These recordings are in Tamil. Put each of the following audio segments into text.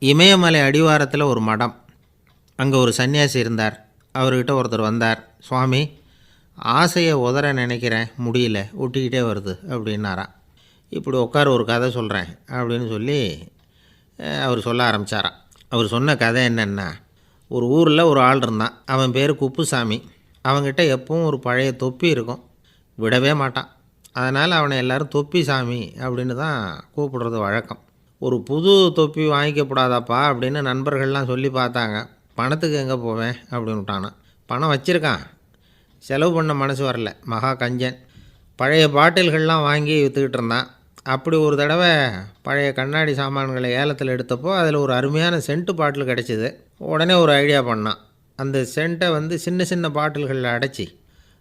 இமயமலை அடிவாரத்தில் ஒரு மடம். அங்கே ஒரு சன்னியாசி இருந்தார். அவர்கிட்ட ஒருத்தர் வந்தார். சுவாமி, ஆசையை உதற நினைக்கிறேன், முடியல, ஒட்டிக்கிட்டே வருது அப்படின்னாராம். இப்படி உட்கார, ஒரு கதை சொல்கிறேன் அப்படின்னு சொல்லி அவர் சொல்ல ஆரம்பித்தாராம். அவர் சொன்ன கதை என்னென்னா, ஒரு ஊரில் ஒரு ஆள் இருந்தான். அவன் பேர் குப்புசாமி. அவன்கிட்ட எப்பவும் ஒரு பழைய தொப்பி இருக்கும், விடவே மாட்டான். அதனால் அவனை எல்லோரும் தொப்பி சாமி அப்படின்னு தான் கூப்பிடுறது வழக்கம். ஒரு புது தொப்பி வாங்கிக்கப்படாதாப்பா அப்படின்னு நண்பர்கள்லாம் சொல்லி பார்த்தாங்க. பணத்துக்கு எங்கே போவேன் அப்படின்னு விட்டானான். பணம் வச்சுருக்கான், செலவு பண்ண மனசு வரல. மகா கஞ்சன். பழைய பாட்டில்கள்லாம் வாங்கி விற்றுக்கிட்டு இருந்தான். அப்படி ஒரு தடவை பழைய கண்ணாடி சாமான்களை ஏலத்தில் எடுத்தப்போ அதில் ஒரு அருமையான சென்ட்டு பாட்டில் கிடச்சிது. உடனே ஒரு ஐடியா பண்ணான். அந்த சென்ட்டை சின்ன சின்ன பாட்டில்களில் அடைச்சி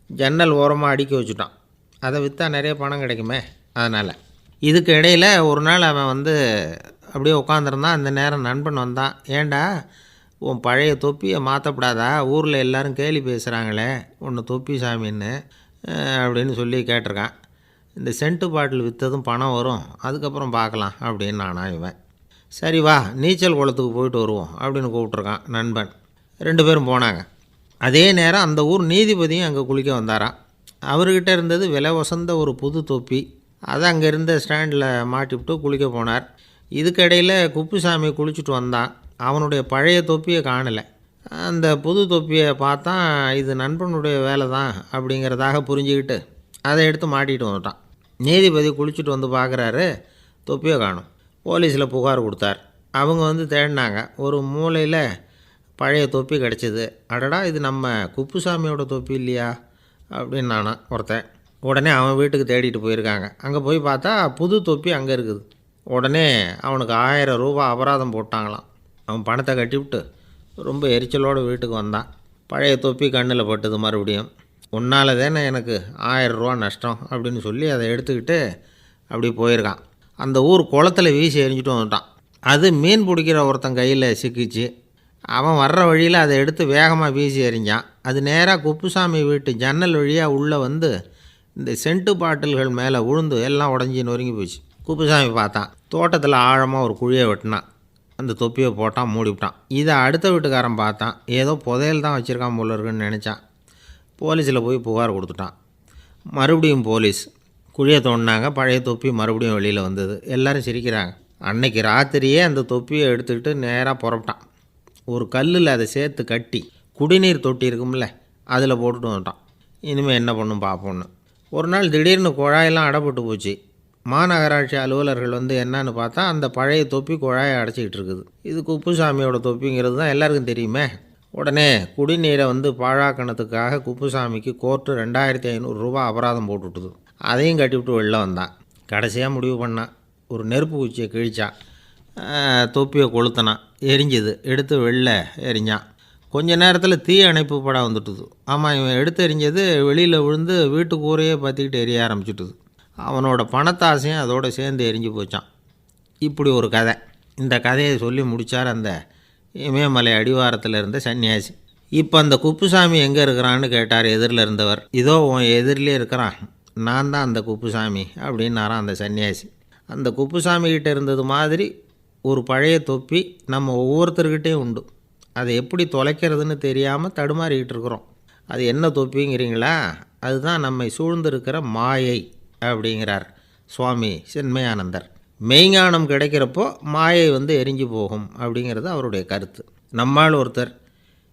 ஜன்னல் ஓரமாக அடுக்கி வச்சுட்டான். அதை விற்றா நிறைய பணம் கிடைக்குமே. அதனால் இதுக்கு இடையில் ஒரு நாள் அவன் அப்படியே உட்காந்துருந்தான். அந்த நேரம் நண்பன் வந்தான். ஏண்டா, உன் பழைய தொப்பியை மாற்றப்படாதா? ஊரில் எல்லோரும் கேலி பேசுகிறாங்களே உன்னை தொப்பி சாமின்னு அப்படின்னு சொல்லி கேட்டிருக்கான். இந்த சென்ட்டு பாட்டில் விற்றதும் பணம் வரும், அதுக்கப்புறம் பார்க்கலாம் அப்படின்னு நானா இவன். சரி வா, நீச்சல் குளத்துக்கு போயிட்டு வருவோம் அப்படின்னு கூப்பிட்ருக்கான் நண்பன். 2 பேரும் போனாங்க. அதே நேரம் அந்த ஊர் நீதிபதியும் அங்கே குளிக்க வந்தாராம். அவர்கிட்ட இருந்தது விலை வசந்த ஒரு புது தொப்பி. அதை அங்கே இருந்த ஸ்டாண்டில் மாட்டிவிட்டு குளிக்க போனார். இதுக்கிடையில் குப்புசாமி குளிச்சுட்டு வந்தான். அவனுடைய பழைய தொப்பியை காணலை. அந்த புது தொப்பியை பார்த்தா இது நண்பனுடைய வேலை தான் அப்படிங்கிறதாக புரிஞ்சுக்கிட்டு அதை எடுத்து மாட்டிகிட்டு வந்துட்டான். நீதிபதி குளிச்சுட்டு வந்து பார்க்குறாரு, தொப்பியை காணும். போலீஸில் புகார் கொடுத்தார். அவங்க தேடினாங்க. ஒரு மூலையில் பழைய தொப்பி கிடச்சிது. அடடா, இது நம்ம குப்புசாமியோட தொப்பி இல்லையா அப்படின்னு நானா ஒருத்தன். உடனே அவன் வீட்டுக்கு தேடிட்டு போயிருக்காங்க. அங்கே போய் பார்த்தா புது தொப்பி அங்கே இருக்குது. உடனே அவனுக்கு 1000 ரூபா அபராதம் போட்டாங்களாம். அவன் பணத்தை கட்டிவிட்டு ரொம்ப எரிச்சலோடு வீட்டுக்கு வந்தான். பழைய தொப்பி கண்ணில் பட்டுது. மறுபடியும், உன்னால் தானே எனக்கு 1000 ரூபா நஷ்டம் அப்படின்னு சொல்லி அதை எடுத்துக்கிட்டு அப்படி போயிருக்கான். அந்த ஊர் குளத்தில் வீசி எரிஞ்சிட்டு வந்துட்டான். அது மீன் பிடிக்கிற ஒருத்தன் கையில் சிக்கிச்சு. அவன் வர்ற வழியில் அதை எடுத்து வேகமாக வீசி எறிஞ்சான். அது நேராக குப்புசாமி வீட்டு ஜன்னல் வழியாக உள்ளே இந்த சென்ட்டு பாட்டில்கள் மேலே விழுந்து எல்லாம் உடஞ்சி நொறுங்கி போச்சு. குப்புசாமி பார்த்தான். தோட்டத்தில் ஆழமாக ஒரு குழியை வெட்டினான். அந்த தொப்பியை போட்டான், மூடிவிட்டான். இதை அடுத்த வீட்டுக்காரன் பார்த்தான். ஏதோ புதையல் தான் வச்சுருக்கான் போல இருக்குன்னு நினச்சான். போலீஸில் போய் புகார் கொடுத்துட்டான். மறுபடியும் போலீஸ் குழியை தோண்டினாங்க. பழைய தொப்பி மறுபடியும் வெளியில் வந்தது. எல்லோரும் சிரிக்கிறாங்க. அன்னைக்கு ராத்திரியே அந்த தொப்பியை எடுத்துக்கிட்டு நேராக புறப்பட்டான். ஒரு கல்லில் அதை சேர்த்து கட்டி குடிநீர் தொட்டி இருக்கும்ல, அதில் போட்டுட்டு வந்துட்டான். இனிமேல் என்ன பண்ணும் பார்ப்போன்னு. ஒரு நாள் திடீர்னு குழாயெல்லாம் அடைப்பட்டு போச்சு. மாநகராட்சி அலுவலர்கள் என்னன்னு பார்த்தா அந்த பழைய தொப்பி குழாயை அடைச்சிக்கிட்டு இருக்குது. இது குப்புசாமியோட தொப்பிங்கிறது தான் எல்லாருக்கும் தெரியுமே. உடனே குடிநீரை பாழாக்கணத்துக்காக குப்புசாமிக்கு கோர்ட்டு 2500 ரூபா அபராதம் போட்டுவிட்டுது. அதையும் கட்டிவிட்டு வெளில வந்தான். கடைசியாக முடிவு பண்ணான். ஒரு நெருப்பு குச்சியை கிழிச்சான். தொப்பியை கொளுத்தினான். எரிஞ்சுது. எடுத்து வெளில எரிஞ்சான். கொஞ்ச நேரத்தில் தீ அணைப்பு படம் வந்துட்டுது. ஆமாம், இவன் எடுத்து எரிஞ்சது வெளியில் விழுந்து வீட்டு கூரையே பற்றிக்கிட்டு எரிய ஆரம்பிச்சுட்டுது. அவனோட பணத்தாசையும் அதோடு சேர்ந்து எரிஞ்சு போச்சான். இப்படி ஒரு கதை. இந்த கதையை சொல்லி முடித்தார் அந்த இமயமலை அடிவாரத்தில் இருந்த சன்னியாசி. இப்போ அந்த குப்புசாமி எங்கே இருக்கிறான்னு கேட்டார் எதிரில் இருந்தவர். இதோ உன் எதிரிலே இருக்கிறான், நான் தான் அந்த குப்புசாமி அப்படின்னாரான் அந்த சன்னியாசி. அந்த குப்புசாமிகிட்ட இருந்தது மாதிரி ஒரு பழைய தொப்பி நம்ம ஒவ்வொருத்தர்கிட்டையும் உண்டு. அதை எப்படி தொலைக்கிறதுன்னு தெரியாமல் தடுமாறிக்கிட்டு இருக்கிறோம். அது என்ன தொப்பிங்கிறீங்களா? அதுதான் நம்மை சூழ்ந்திருக்கிற மாயை அப்படிங்கிறார் சுவாமி சின்மயானந்தர். மெய்ஞானம் கிடைக்கிறப்போ மாயை எரிஞ்சு போகும் அப்படிங்கிறது அவருடைய கருத்து. நம்மால் ஒருத்தர்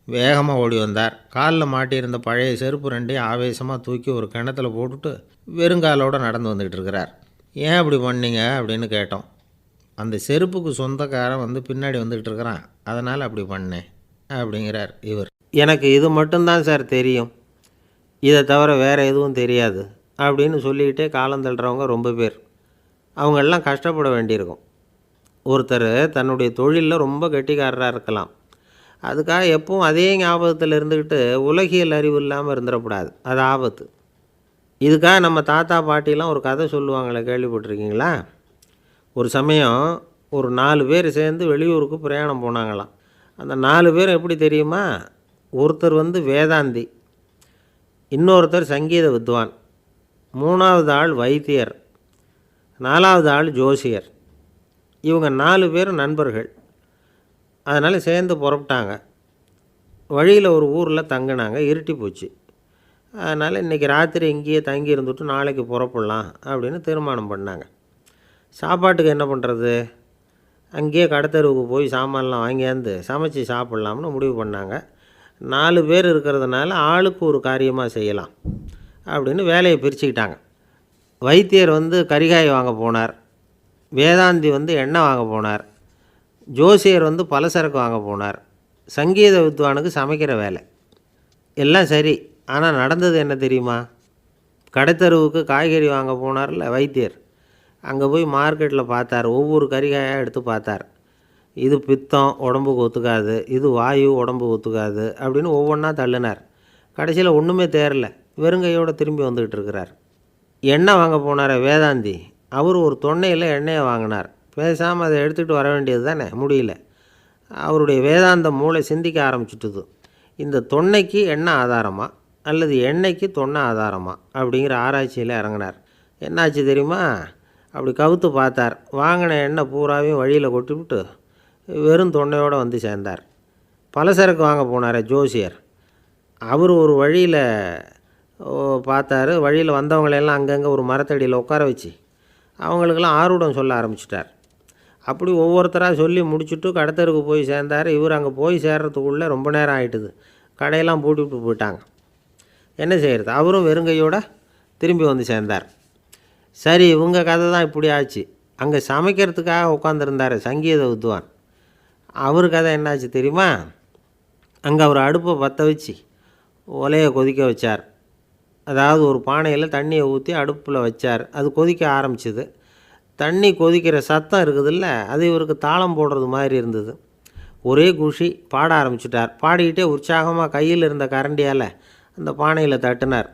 வேகமாக ஓடி வந்தார். காலில் மாட்டியிருந்த பழைய செருப்பு 2ஐயும் ஆவேசமாக தூக்கி ஒரு கிணத்துல போட்டுட்டு வெறுங்காலோடு நடந்து வந்துக்கிட்டு இருக்கிறார். ஏன் அப்படி பண்ணீங்க அப்படின்னு கேட்டோம். அந்த செருப்புக்கு சொந்தக்காரன் பின்னாடி வந்துக்கிட்டு இருக்கிறான், அதனால் அப்படி பண்ணேன் அப்படிங்கிறார் இவர். எனக்கு இது மட்டும்தான் சார் தெரியும், இதை தவிர வேறு எதுவும் தெரியாது அப்படின்னு சொல்லிக்கிட்டே காலம் தள்ளுறவங்க ரொம்ப பேர். அவங்களெல்லாம் கஷ்டப்பட வேண்டியிருக்கும். ஒருத்தர் தன்னுடைய தொழிலில் ரொம்ப கெட்டிக்காரராக இருக்கலாம். அதுக்காக எப்பவும் அதே ஞாபகத்தில் இருந்துக்கிட்டு உலகியல் அறிவு இல்லாமல் இருந்துடக்கூடாது. அது ஆபத்து. இதுக்காக நம்ம தாத்தா பாட்டிலாம் ஒரு கதை சொல்லுவாங்களே, கேள்விப்பட்டிருக்கீங்களா? ஒரு சமயம் ஒரு 4 பேர் சேர்ந்து வெளியூருக்கு பிரயாணம் போனாங்களாம். அந்த 4 பேரும் எப்படி தெரியுமா? ஒருத்தர் வேதாந்தி, இன்னொருத்தர் சங்கீத வித்வான், 3வது ஆள் வைத்தியர், 4வது ஆள் ஜோசியர். இவங்க 4 பேரும் நண்பர்கள். அதனால் சேர்ந்து புறப்பட்டாங்க. வழியில் ஒரு ஊரில் தங்கினாங்க. இருட்டி போச்சு. அதனால் இன்றைக்கி ராத்திரி இங்கேயே தங்கி இருந்துட்டு நாளைக்கு புறப்படலாம் அப்படின்னு தீர்மானம் பண்ணாங்க. சாப்பாட்டுக்கு என்ன பண்ணுறது? அங்கேயே கடத்தெருவுக்கு போய் சாமான்லாம் வாங்கியாந்து சமைச்சி சாப்பிட்லாம்னு முடிவு பண்ணாங்க. 4 பேர் இருக்கிறதுனால ஆளுக்கு ஒரு காரியமாக செய்யலாம் அப்படின்னு வேலையை பிரிச்சுக்கிட்டாங்க. வைத்தியர் கரிகாய் வாங்க போனார். வேதாந்தி எண்ணெய் வாங்க போனார். ஜோசியர் பலசரக்கு வாங்க போனார். சங்கீத வித்வானுக்கு சமைக்கிற வேலை. எல்லாம் சரி. ஆனால் நடந்தது என்ன தெரியுமா? கடைத்தெருவுக்கு காய்கறி வாங்க போனார்ல வைத்தியர், அங்கே போய் மார்க்கெட்டில் பார்த்தார். ஒவ்வொரு கரிகாயாக எடுத்து பார்த்தார். இது பித்தம், உடம்புக்கு ஒத்துக்காது. இது வாயு, உடம்புக்கு ஒத்துக்காது அப்படின்னு ஒவ்வொன்றா தள்ளினார். கடைசியில் ஒன்றுமே தேரல. வெறுங்கையோடு திரும்பி வந்துக்கிட்டு இருக்கிறார். எண்ணெய் வாங்க போனார் வேதாந்தி. அவர் ஒரு தொன்னையில் எண்ணெயை வாங்கினார். பேசாமல் அதை எடுத்துகிட்டு வர வேண்டியது தானே, முடியல. அவருடைய வேதாந்த மூளை சிந்திக்க ஆரம்பிச்சுட்டுது. இந்த தொன்னைக்கு எண்ணெய் ஆதாரமா அல்லது எண்ணெய்க்கு தொன்னை ஆதாரமா அப்படிங்கிற ஆராய்ச்சியில் இறங்கினார். என்னாச்சு தெரியுமா? அப்படி கவுத்து பார்த்தார். வாங்கின எண்ணெய் பூராவையும் வழியில் கொட்டிவிட்டு வெறும் தொன்னையோடு வந்து சேர்ந்தார். பலசரக்கு வாங்க போனார் ஜோசியர். அவர் ஒரு வழியில் பார்த்தாரு. வழியில் வந்தவங்களெல்லாம் அங்கங்கே ஒரு மரத்தடியில் உட்கார வச்சு அவங்களுக்கெல்லாம் ஆர்வம் சொல்ல ஆரம்பிச்சிட்டார். அப்படி ஒவ்வொருத்தராக சொல்லி முடிச்சுட்டு கடத்தருக்கு போய் சேர்ந்தார். இவர் அங்கே போய் சேர்றதுக்குள்ளே ரொம்ப நேரம் ஆகிட்டுது. கடையெல்லாம் பூட்டிவிட்டு போயிட்டாங்க. என்ன செய்கிறது? அவரும் வெறுங்கையோடு திரும்பி வந்து சேர்ந்தார். சரி, இவங்க கதை தான் இப்படி ஆச்சு. அங்கே சமைக்கிறதுக்காக உட்காந்துருந்தார் சங்கீத வித்வான். அவர் கதை என்னாச்சு தெரியுமா? அங்கே அவர் அடுப்பை பற்ற வச்சு ஒலையை கொதிக்க வச்சார். அதாவது ஒரு பானையில் தண்ணியை ஊற்றி அடுப்பில் வச்சார். அது கொதிக்க ஆரம்பிச்சிது. தண்ணி கொதிக்கிற சத்தம் இருக்குதுல்ல, அது இவருக்கு தாளம் போடுறது மாதிரி இருந்தது. ஒரே குஷி. பாட ஆரம்பிச்சிட்டார். பாடிக்கிட்டே உற்சாகமாக கையில் இருந்த கரண்டியால் அந்த பானையில் தட்டினார்.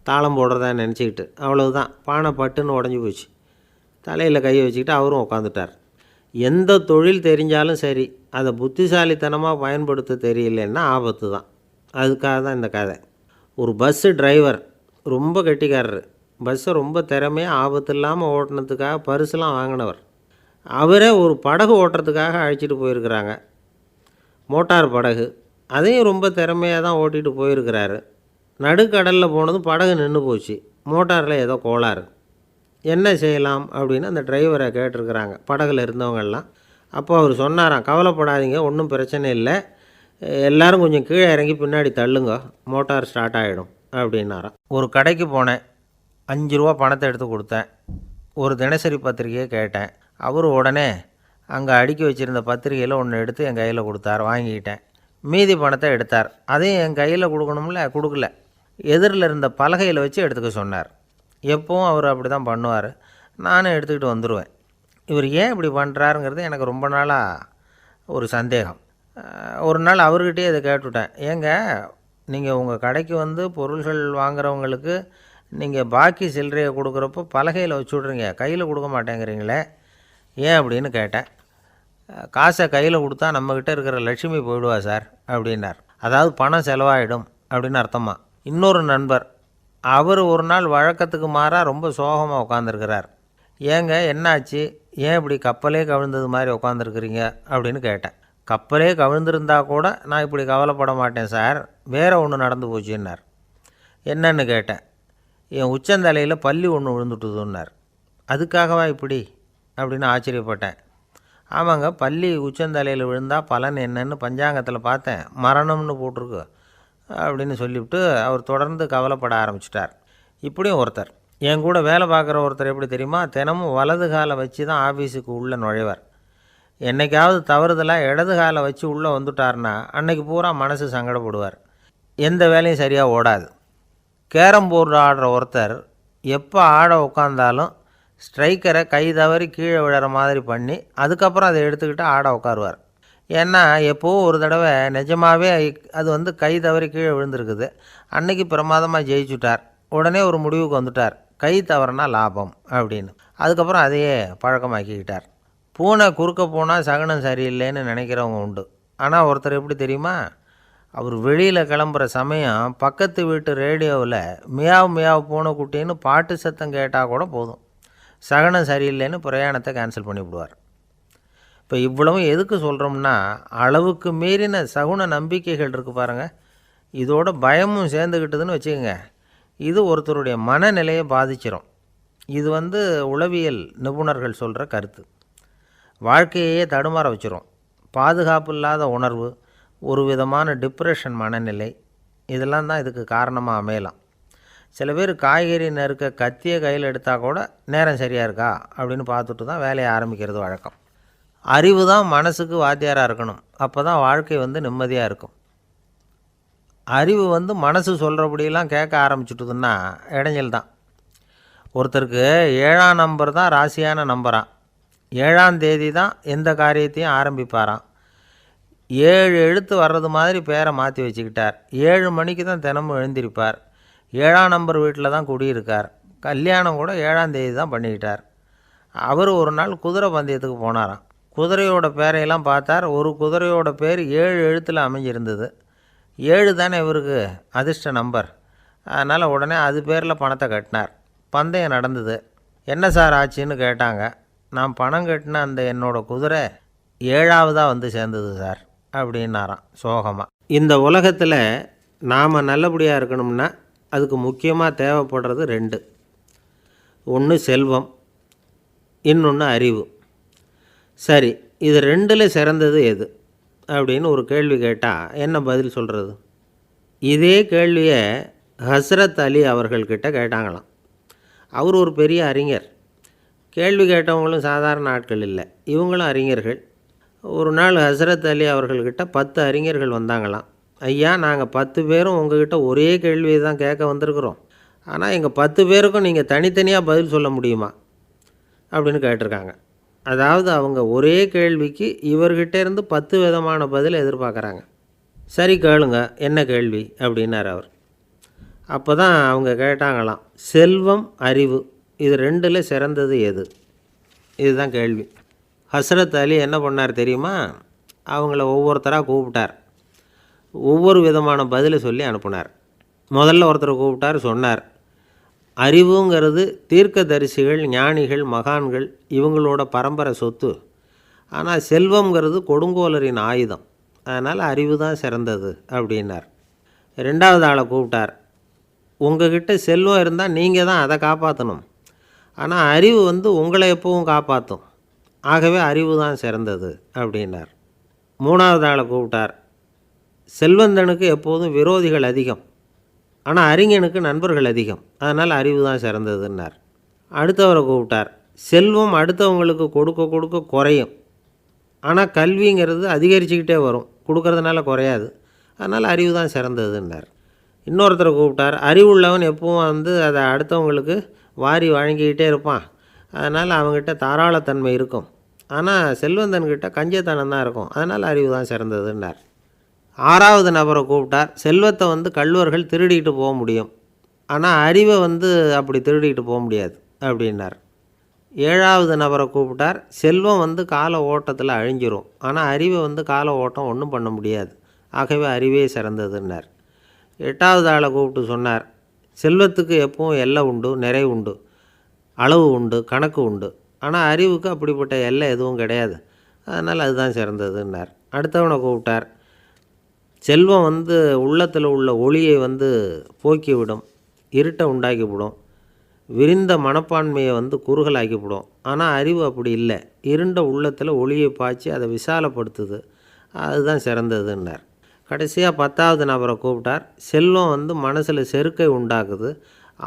தாளம் போடுறதா நினச்சிக்கிட்டு. அவ்வளவுதான், பானை பட்டுன்னு உடஞ்சி போச்சு. தலையில் கையை வச்சுக்கிட்டு அவரும் உட்காந்துட்டார். எந்த தொழில் தெரிஞ்சாலும் சரி, அதை புத்திசாலித்தனமாக பயன்படுத்த தெரியலன்னா ஆபத்து தான். அதுக்காக தான் இந்த கதை. ஒரு பஸ்ஸு டிரைவர் ரொம்ப கெட்டிக்காரர். பஸ்ஸை ரொம்ப திறமையாக ஆபத்து இல்லாமல் ஓட்டினதுக்காக பரிசுலாம் வாங்கினவர். அவரே ஒரு படகு ஓட்டுறதுக்காக அழைச்சிட்டு போயிருக்கிறாங்க. மோட்டார் படகு. அதையும் ரொம்ப திறமையாக தான் ஓட்டிகிட்டு போயிருக்கிறாரு. நடுக்கடலில் போனதும் படகு நின்று போச்சு. மோட்டாரில் ஏதோ கோளாறு. என்ன செய்யலாம் அப்படின்னு அந்த டிரைவரை கேட்டிருக்கிறாங்க படகுல இருந்தவங்கெல்லாம். அப்போ அவர் சொன்னாராம், கவலைப்படாதீங்க, ஒன்றும் பிரச்சனை இல்லை, எல்லோரும் கொஞ்சம் கீழே இறங்கி பின்னாடி தள்ளுங்க, மோட்டார் ஸ்டார்ட் ஆகிடும் அப்படின்னாராம். ஒரு கடைக்கு போனேன். 5 ரூபா பணத்தை எடுத்து கொடுத்தேன். ஒரு தினசரி பத்திரிக்கையை கேட்டேன். அவர் உடனே அங்கே அடுக்கி வச்சுருந்த பத்திரிக்கையில் ஒன்று எடுத்து என் கையில் கொடுத்தார். வாங்கிக்கிட்டேன். மீதி பணத்தை எடுத்தார். அதையும் என் கையில் கொடுக்கணும்ல, கொடுக்கல. எதிரில் இருந்த பலகையில் வச்சு எடுத்துக்க சொன்னார். எப்போவும் அவர் அப்படி தான் பண்ணுவார். நானும் எடுத்துக்கிட்டு வந்துடுவேன். இவர் ஏன் இப்படி பண்ணுறாருங்கிறது எனக்கு ரொம்ப நாளாக ஒரு சந்தேகம். ஒரு நாள் அவர்கிட்டயே இதை கேட்டுவிட்டேன். ஏங்க, நீங்கள் உங்கள் கடைக்கு பொருள்கள் வாங்குறவங்களுக்கு நீங்கள் பாக்கி சில்லறையை கொடுக்குறப்போ பலகையில் வச்சு விட்றீங்க, கையில் கொடுக்க மாட்டேங்கிறீங்களே, ஏன் அப்படின்னு கேட்டேன். காசை கையில் கொடுத்தா நம்மக்கிட்ட இருக்கிற லட்சுமி போயிடுவா சார் அப்படின்னார். அதாவது பணம் செலவாயிடும் அப்படின்னு அர்த்தமா. இன்னொரு நண்பர், அவர் ஒரு நாள் வழக்கத்துக்கு மாறாக ரொம்ப சோகமாக உட்காந்துருக்கிறார். ஏங்க என்னாச்சு, ஏன் இப்படி கப்பலே கவிழ்ந்தது மாதிரி உட்காந்துருக்குறீங்க அப்படின்னு கேட்டேன். கப்பலே கவிழ்ந்திருந்தா கூட நான் இப்படி கவலைப்பட மாட்டேன் சார், வேறு ஒன்று நடந்து போச்சுன்னார். என்னன்னு கேட்டேன். என் உச்சந்தலையில் பல்லி ஒன்று விழுந்துட்டுதுன்னார். அதுக்காகவா இப்படி அப்படின்னு ஆச்சரியப்பட்டேன். ஆமாங்க, பல்லி உச்சந்தலையில் விழுந்தால் பலன் என்னன்னு பஞ்சாங்கத்தில் பார்த்தேன், மரணம்னு போட்டிருக்கு அப்படின்னு சொல்லிவிட்டு அவர் தொடர்ந்து கவலைப்பட ஆரம்பிச்சிட்டார். இப்படியும் ஒருத்தர், என் கூட வேலை பார்க்குற ஒருத்தர் எப்படி தெரியுமா, தினமும் வலது காலை வச்சு தான் ஆஃபீஸுக்கு உள்ளே நுழைவார். என்றைக்காவது தவறுதலாக இடது காலை வச்சு உள்ளே வந்துட்டார்னா அன்னைக்கு பூரா மனசு சங்கடப்படுவார். எந்த வேலையும் சரியாக ஓடாது. கேரம் போர்டு ஆடுற ஒருத்தர் எப்போ ஆட உட்காந்தாலும் ஸ்ட்ரைக்கரை கை தவறி கீழே விழுற மாதிரி பண்ணி அதுக்கப்புறம் அதை எடுத்துக்கிட்டு ஆட உட்காருவார். ஏன்னா எப்போவோ ஒரு தடவை நிஜமாகவே அது கை தவறி கீழே விழுந்திருக்குது. அன்னைக்கு பிரமாதமாக ஜெயிச்சுட்டார். உடனே ஒரு முடிவுக்கு வந்துட்டார், கை தவறுனா லாபம் அப்படின்னு. அதுக்கப்புறம் அதையே பழக்கமாக்கிக்கிட்டார். பூனை குறுக்க போனால் சகுனம் சரியில்லைன்னு நினைக்கிறவங்க உண்டு. ஆனால் ஒருத்தர் எப்படி தெரியுமா, அவர் வெளியில் கிளம்புற சமயம் பக்கத்து வீட்டு ரேடியோவில் மியாவ் மியாவ் பூனைக்குட்டின்னு பாட்டு சத்தம் கேட்டால் கூட போதும், சகனம் சரியில்லைன்னு பிரயாணத்தை கேன்சல் பண்ணிவிடுவார். இப்போ இவ்வளவும் எதுக்கு சொல்கிறோம்னா, அளவுக்கு மீறின சகுன நம்பிக்கைகள் இருக்குது பாருங்கள், இதோட பயமும் சேர்ந்துக்கிட்டதுன்னு வச்சுக்கோங்க, இது ஒருத்தருடைய மனநிலையை பாதிச்சிடும். இது உளவியல் நிபுணர்கள் சொல்கிற கருத்து. வாழ்க்கையே தடுமாற வச்சிரும். பாதுகாப்பு இல்லாத உணர்வு, ஒரு விதமான டிப்ரெஷன் மனநிலை, இதெல்லாம் தான் இதுக்கு காரணமாக அமையலாம். சில பேர் காய்கறி நறுக்க கத்தியை கையில் எடுத்தால் கூட நேரம் சரியாக இருக்கா அப்படின்னு பார்த்துட்டு தான் வேலையை ஆரம்பிக்கிறது வழக்கம். அறிவு தான் மனசுக்கு வாத்தியாராக இருக்கணும். அப்போ தான் வாழ்க்கை நிம்மதியாக இருக்கும். அறிவு மனசு சொல்கிறபடியெல்லாம் கேட்க ஆரம்பிச்சுட்டுதுன்னா இடைஞ்சல் தான். ஒருத்தருக்கு 7ஆம் நம்பர் தான் ராசியான நம்பராம். 7ஆம் தேதி தான் எந்த காரியத்தையும் ஆரம்பிப்பாராம். 7 எழுத்து வர்றது மாதிரி பேரை மாற்றி வச்சுக்கிட்டார். 7 மணிக்கு தான் தினமும் எழுந்திருப்பார். 7ஆம் நம்பர் வீட்டில் தான் குடியிருக்கார். கல்யாணம் கூட 7ஆம் தேதி தான் பண்ணிக்கிட்டார். அவர் ஒரு நாள் குதிரை பந்தயத்துக்கு போனாராம். குதிரையோட பேரையெல்லாம் பார்த்தார். ஒரு குதிரையோட பேர் 7 எழுத்தில் அமைஞ்சிருந்தது. 7 தானே இவருக்கு அதிர்ஷ்ட நம்பர். அதனால் உடனே அது பேரில் பணத்தை கட்டினார். பந்தயம் நடந்தது. என்ன சார் ஆச்சுன்னு கேட்டாங்க. நான் பணம் கட்டின அந்த என்னோடய குதிரை 7ஆவதாக சேர்ந்தது சார் அப்படின்னாராம் சோகமாக. இந்த உலகத்தில் நாம் நல்லபடியாக இருக்கணும்னா அதுக்கு முக்கியமாக தேவைப்படுறது 2. ஒன்று செல்வம், இன்னொன்று அறிவு. சரி, இது 2ல் சிறந்தது எது அப்படின்னு ஒரு கேள்வி கேட்டால் என்ன பதில் சொல்கிறது? இதே கேள்வியை ஹஸ்ரத் அலி அவர்கள்கிட்ட கேட்டாங்களாம். அவர் ஒரு பெரிய அறிஞர். கேள்வி கேட்டவங்களும் சாதாரண ஆட்கள் இல்லை, இவங்களும் அறிஞர்கள். ஒரு நாள் ஹஸ்ரத் அலி அவர்கள்கிட்ட 10 அறிஞர்கள் வந்தாங்களாம். ஐயா, நாங்கள் 10 பேரும் உங்ககிட்ட ஒரே கேள்வியை தான் கேட்க வந்திருக்கிறோம். ஆனால் எங்கள் 10 பேருக்கும் நீங்கள் தனித்தனியாக பதில் சொல்ல முடியுமா அப்படின்னு கேட்டிருக்காங்க. அதாவது அவங்க ஒரே கேள்விக்கு இவர்கிட்டேருந்து 10 விதமான பதில் எதிர்பார்க்குறாங்க. சரி கேளுங்க, என்ன கேள்வி அப்படின்னார் அவர். அப்போ தான் அவங்க கேட்டாங்களாம், செல்வம் அறிவு இது 2ல் சிறந்தது எது? இதுதான் கேள்வி. ஹஸ்ரத் அலி என்ன பண்ணார் தெரியுமா? அவங்கள ஒவ்வொருத்தராக கூப்பிட்டார். ஒவ்வொரு விதமான பதிலை சொல்லி அனுப்புனார். முதல்ல ஒருத்தரை கூப்பிட்டார், சொன்னார், அறிவுங்கிறது தீர்க்கதரிசிகள், ஞானிகள், மகான்கள் இவங்களோட பரம்பரை சொத்து. ஆனால் செல்வங்கிறது கொடுங்கோலரின் ஆயுதம். அதனால் அறிவு தான் சிறந்தது அப்படின்னார். 2வது ஆளை கூப்பிட்டார். உங்ககிட்ட செல்வம் இருந்தால் நீங்கள் தான் அதை காப்பாற்றணும். ஆனால் அறிவு உங்களை எப்பவும் காப்பாற்றும். ஆகவே அறிவு தான் சிறந்தது அப்படின்னார். 3வது ஆளை கூப்பிட்டார். செல்வந்தனுக்கு எப்போதும் விரோதிகள் அதிகம், ஆனால் அறிஞனுக்கு நண்பர்கள் அதிகம். அதனால் அறிவு தான் சிறந்ததுன்னார். அடுத்தவரை கூப்பிட்டார். செல்வம் அடுத்தவங்களுக்கு கொடுக்க கொடுக்க குறையும், ஆனால் கல்விங்கிறது அதிகரிச்சுக்கிட்டே வரும், கொடுக்கறதுனால குறையாது. அதனால் அறிவு தான் சிறந்ததுன்னார். இன்னொருத்தரை கூப்பிட்டார். அறிவுள்ளவன் எப்பவும் அதை அடுத்தவங்களுக்கு வாரி வழங்கிக்கிட்டே இருப்பான். அதனால் அவங்ககிட்ட தாராளத்தன்மை இருக்கும். ஆனால் செல்வந்தன்கிட்ட கஞ்சத்தனம் தான் இருக்கும். அதனால் அறிவு தான் சிறந்ததுன்னார். 6வது நபரை கூப்பிட்டார். செல்வத்தை கள்வர்கள் திருடிக்கிட்டு போக முடியும், ஆனால் அறிவை அப்படி திருடிக்கிட்டு போக முடியாது அப்படின்னார். 7வது நபரை கூப்பிட்டார். செல்வம் கால ஓட்டத்தில் அழிஞ்சிரும், ஆனால் அறிவை கால ஓட்டம் ஒன்றும் பண்ண முடியாது. ஆகவே அறிவே சிறந்ததுன்னார். 8வது ஆளை கூப்பிட்டு சொன்னார், செல்வத்துக்கு எப்பவும் எல்லை உண்டு, நிறை உண்டு, அளவு உண்டு, கணக்கு உண்டு. ஆனால் அறிவுக்கு அப்படிப்பட்ட எல்லை எதுவும் கிடையாது. அதனால் அதுதான் சிறந்ததுன்னார். அடுத்தவனை கூப்பிட்டார். செல்வம் உள்ளத்தில் உள்ள ஒளியை போக்கிவிடும், இருட்டை உண்டாக்கிவிடும், விரிந்த மனப்பான்மையை குறுகலாக்கிவிடும். ஆனால் அறிவு அப்படி இல்லை, இருண்ட உள்ளத்தில் ஒளியை பாய்ச்சி அதை விசாலப்படுத்துது. அதுதான் சிறந்ததுன்னார். கடைசியாக 10வது நபரை கூப்பிட்டார். செல்வம் மனசில் செருக்கை உண்டாக்குது,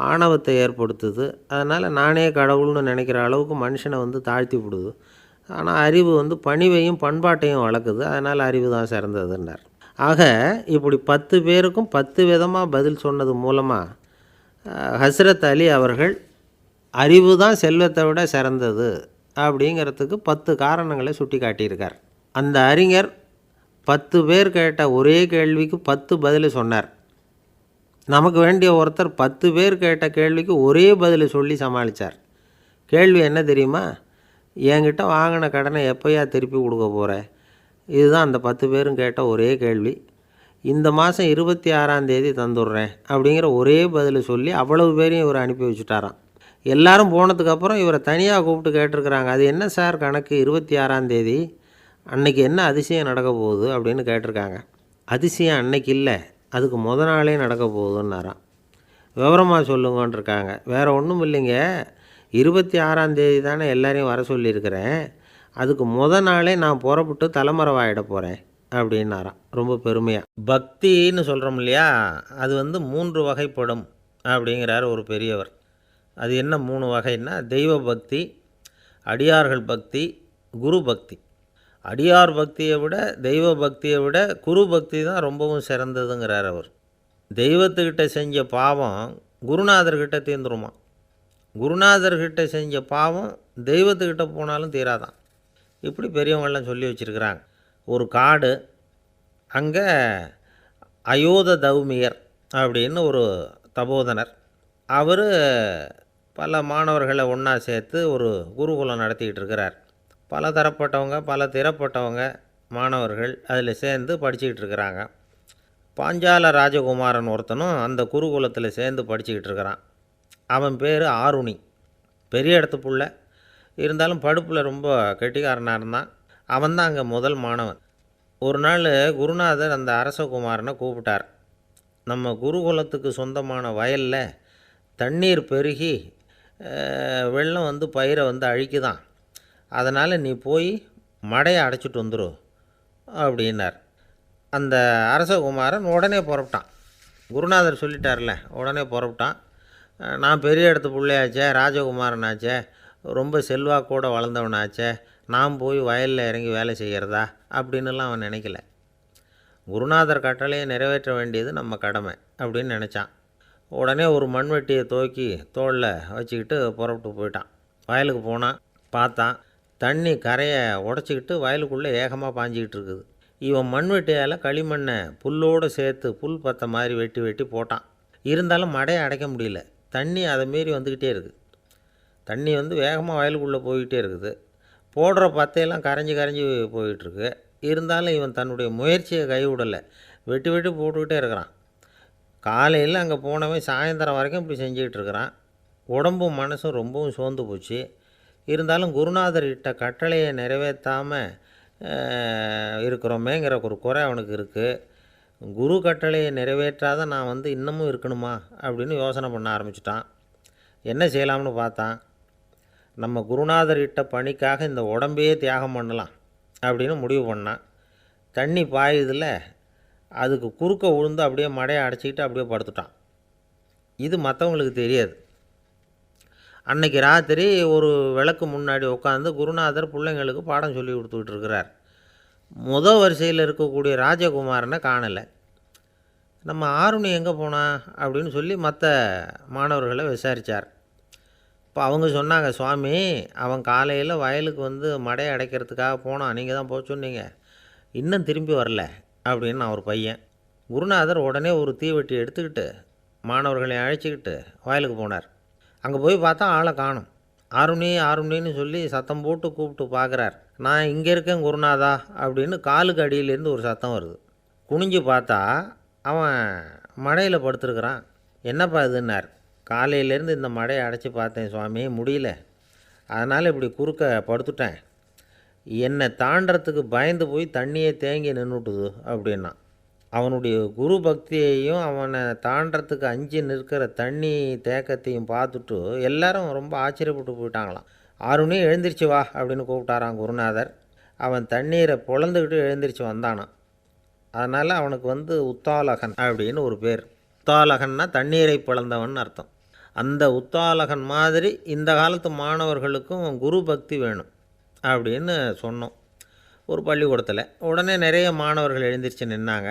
ஆணவத்தை ஏற்படுத்துது. அதனால் நானே கடவுள்னு நினைக்கிற அளவுக்கு மனுஷனை தாழ்த்தி விடுது. ஆனால் அறிவு பணிவையும் பண்பாட்டையும் வளர்க்குது. அதனால் அறிவு தான் சிறந்ததுன்னார். ஆக இப்படி 10 பேருக்கும் 10 விதமாக பதில் சொன்னது மூலமாக ஹஸ்ரத் அலி அவர்கள் அறிவு தான் செல்வத்தை விட சிறந்தது அப்படிங்கிறதுக்கு 10 காரணங்களை சுட்டி காட்டியிருக்கார். அந்த அறிஞர் 10 பேர் கேட்ட ஒரே கேள்விக்கு 10 பதில் சொன்னார். நமக்கு வேண்டிய ஒருத்தர் 10 பேர் கேட்ட கேள்விக்கு ஒரே பதில் சொல்லி சமாளித்தார். கேள்வி என்ன தெரியுமா? என்கிட்ட வாங்கின கடனை எப்போயா திருப்பி கொடுக்க போகிற? இதுதான் அந்த 10 பேரும் கேட்ட ஒரே கேள்வி. இந்த மாதம் 26ஆம் தேதி தந்துடுறேன் அப்படிங்கிற ஒரே பதில் சொல்லி அவ்வளவு பேரையும் இவர் அனுப்பி வச்சுட்டாராம். எல்லாரும் போனதுக்கப்புறம் இவரை தனியாக கூப்பிட்டு கேட்டிருக்கிறாங்க, அது என்ன சார் கணக்கு 26ஆம் தேதி? அன்னைக்கு என்ன அதிசயம் நடக்க போகுது அப்படின்னு கேட்டிருக்காங்க. அதிசயம் அன்னைக்கு இல்லை, அதுக்கு நாளே நடக்க போகுதுன்னாராம். விவரமாக சொல்லுங்கன்னு இருக்காங்க. வேறு ஒன்றும் இல்லைங்க, 26ஆம் தேதி தானே எல்லாரையும் வர சொல்லியிருக்கிறேன், அதுக்கு நாளே நான் புறப்பட்டு தலைமறைவாயிட போகிறேன் அப்படின்னாராம் ரொம்ப பெருமையாக. பக்தின்னு சொல்கிறோம் இல்லையா, அது 3 வகைப்படும் அப்படிங்கிறார் ஒரு பெரியவர். அது என்ன 3 வகைன்னா, தெய்வ பக்தி, அடியார்கள் பக்தி, குரு பக்தி. அடியார் பக்தியை விட தெய்வ பக்தியை விட குரு பக்தி தான் ரொம்பவும் சிறந்ததுங்கிறார் அவர். தெய்வத்துக்கிட்ட செஞ்ச பாவம் குருநாதர்கிட்ட தீர்ந்துருமா, குருநாதர்கிட்ட செஞ்ச பாவம் தெய்வத்துக்கிட்ட போனாலும் தீராதான். இப்படி பெரியவங்கள்லாம் சொல்லி வச்சுருக்கிறாங்க. ஒரு காடு, அங்கே அயோத தௌமியர் அப்படின்னு ஒரு தபோதனர், அவர் பல மாணவர்களை ஒன்றா சேர்த்து ஒரு குருகுலம் நடத்திக்கிட்டு இருக்கிறார். பல தரப்பட்டவங்க பல திறப்பட்டவங்க மாணவர்கள் அதில் சேர்ந்து படிச்சுக்கிட்டு இருக்கிறாங்க. பாஞ்சால ராஜகுமாரன் ஒருத்தனும் அந்த குருகுலத்தில் சேர்ந்து படிச்சுக்கிட்டு இருக்கிறான். அவன் பேர் ஆருணி. பெரிய இடத்து புள்ள, இருந்தாலும் படுப்பில் ரொம்ப கெட்டிக்காரனாக இருந்தான். அவன் தான் அங்கே முதல் மாணவன். ஒரு நாள் குருநாதர் அந்த அரசகுமாரனை கூப்பிட்டார். நம்ம குருகுலத்துக்கு சொந்தமான வயலில் தண்ணீர் பெருகி வெள்ளம் பயிரை அழிக்குதான், அதனால் நீ போய் மடையை அடைச்சிட்டு வந்துரு அப்படின்னார். அந்த அரசகுமாரன் உடனே புறப்பட்டான். குருநாதர் சொல்லிட்டார்ல, உடனே புறப்பட்டான். நான் பெரிய இடத்து பிள்ளையாச்சே, ராஜகுமாரனாச்சே, ரொம்ப செல்வாக்கூட வளர்ந்தவனாச்சே, நான் போய் வயலில் இறங்கி வேலை செய்கிறதா அப்படின்னுலாம் அவன் நினைக்கல. குருநாதர் கட்டளையை நிறைவேற்ற வேண்டியது நம்ம கடமை அப்படின்னு நினச்சான். உடனே ஒரு மண்வெட்டியை தூக்கி தோளில் வச்சுக்கிட்டு புறப்பட்டு போயிட்டான். வயலுக்கு போனான். பார்த்தான், தண்ணி கரையை உடச்சிக்கிட்டு வயலுக்குள்ளே ஏகமாக பாஞ்சிக்கிட்டு இருக்குது. இவன் மண்வெட்டியால் களிமண்ணை புல்லோடு சேர்த்து புல் பற்ற மாதிரி வெட்டி வெட்டி போட்டான். இருந்தாலும் மடையை அடைக்க முடியல. தண்ணி அதை மீறி வந்துக்கிட்டே இருக்குது. தண்ணி வேகமாக வயலுக்குள்ளே போய்கிட்டே இருக்குது. போடுற பத்தையெல்லாம் கரைஞ்சி கரைஞ்சி போயிட்டுருக்கு. இருந்தாலும் இவன் தன்னுடைய முயற்சியை கைவிடலை. வெட்டி வெட்டி போட்டுக்கிட்டே இருக்கிறான். காலையில் அங்கே போனவன் சாயந்தரம் வரைக்கும் இப்படி செஞ்சுக்கிட்டு இருக்கிறான். உடம்பும் மனசும் ரொம்பவும் சோர்ந்து போச்சு. இருந்தாலும் குருநாதர் இட்ட கட்டளையை நிறைவேற்றாமல் இருக்கிறோமேங்கிற ஒரு குறை அவனுக்கு இருக்குது. குரு கட்டளையை நிறைவேற்றாத நான் இன்னமும் இருக்கணுமா அப்படின்னு யோசனை பண்ண ஆரம்பிச்சிட்டான். என்ன செய்யலாம்னு பார்த்தான். நம்ம குருநாதர் இட்ட பணிக்காக இந்த உடம்பையே தியாகம் பண்ணலாம் அப்படின்னு முடிவு பண்ணான். தண்ணி பாயுதில் அதுக்கு குறுக்க விழுந்து அப்படியே மடையை அடைச்சிக்கிட்டு அப்படியே படுத்துட்டான். இது மற்றவங்களுக்கு தெரியாது. அன்றைக்கி ராத்திரி ஒரு விளக்கு முன்னாடி உட்காந்து குருநாதர் பிள்ளைங்களுக்கு பாடம் சொல்லி கொடுத்துக்கிட்டு இருக்கிறார். முதல் வரிசையில் இருக்கக்கூடிய ராஜகுமாரனை காணலை. நம்ம ஆருணி எங்கே போனா அப்படின்னு சொல்லி மற்ற மாணவர்களை விசாரித்தார். இப்போ அவங்க சொன்னாங்க, சுவாமி அவன் காலையில் வயலுக்கு மடையை அடைக்கிறதுக்காக போனான், நீங்கள் தான் போக சொன்னீங்க, இன்னும் திரும்பி வரல அப்படின்னு அவர் பையன். குருநாதர் உடனே ஒரு தீவெட்டி எடுத்துக்கிட்டு மாணவர்களை அழைச்சிக்கிட்டு வயலுக்கு போனார். அங்கே போய் பார்த்தா ஆளை காணும். ஆருணி ஆருணின்னு சொல்லி சத்தம் போட்டு கூப்பிட்டு பார்க்குறார். நான் இங்கே இருக்கேன் குருநாதா அப்படின்னு காலுக்கு அடியிலேருந்து ஒரு சத்தம் வருது. குனிஞ்சு பார்த்தா அவன் மடையில் படுத்துருக்குறான். என்னப்பா இதுன்னார். காலையிலேருந்து இந்த மடையை அடைச்சி பார்த்தேன் சுவாமி, முடியல, அதனால் இப்படி குறுக்க படுத்துட்டேன். என்னை தாண்டறதுக்கு பயந்து போய் தண்ணியை தேங்கி நின்றுட்டுது அப்படின்னா. அவனுடைய குரு பக்தியையும் அவனை தாண்டறதுக்கு அஞ்சு நிற்கிற தண்ணி தேக்கத்தையும் பார்த்துட்டு எல்லாரும் ரொம்ப ஆச்சரியப்பட்டு போயிட்டாங்களாம். ஆருணி எழுந்திரிச்சு வா அப்படின்னு கூப்பிட்டாரான் குருநாதர். அவன் தண்ணீரை பொழந்துக்கிட்டு எழுந்திரிச்சு வந்தானான். அதனால் அவனுக்கு உத்தாலகன் அப்படின்னு ஒரு பேர். உத்தாலகன்னா தண்ணீரை பிளந்தவன் அர்த்தம். அந்த உத்தாலகன் மாதிரி இந்த காலத்து மாணவர்களுக்கும் குரு பக்தி வேணும் அப்படின்னு சொன்னோம் ஒரு பள்ளிக்கூடத்தில். உடனே நிறைய மாணவர்கள் எழுந்திரிச்சு நின்னாங்க.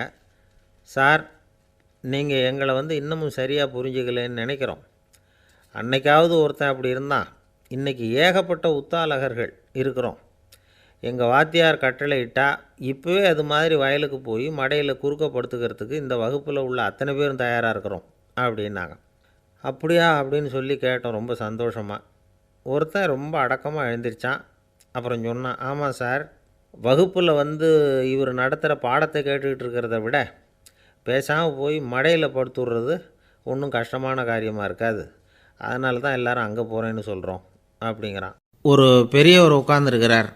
சார், நீங்கள் எங்களை இன்னமும் சரியாக புரிஞ்சுக்கலன்னு நினைக்கிறோம். அன்னைக்காவது ஒருத்தன் அப்படி இருந்தான், இன்றைக்கி ஏகப்பட்ட உத்தாலகர்கள் இருக்கிறோம். எங்கள் வாத்தியார் கட்டளை இட்டால் இப்போவே அது மாதிரி வயலுக்கு போய் மடையில் குறுக்கப்படுத்துக்கிறதுக்கு இந்த வகுப்பில் உள்ள அத்தனை பேரும் தயாராக இருக்கிறோம் அப்படின்னாங்க. அப்படியா அப்படின்னு சொல்லி கேட்டோம் ரொம்ப சந்தோஷமாக. ஒருத்தன் ரொம்ப அடக்கமாக எழுந்திரிச்சான். அப்புறம் சொன்னான், ஆமாம் சார், வகுப்பில் இவர் நடத்துகிற பாடத்தை கேட்டுக்கிட்டு இருக்கிறத விட பேசாமல் போய் மடையில் படுத்துடுறது ஒன்றும் கஷ்டமான காரியமாக இருக்காது, அதனால தான் எல்லோரும் அங்கே போகிறேன்னு சொல்கிறோம் அப்படிங்கிறான். ஒரு பெரியவர் உட்காந்துருக்கிறார்.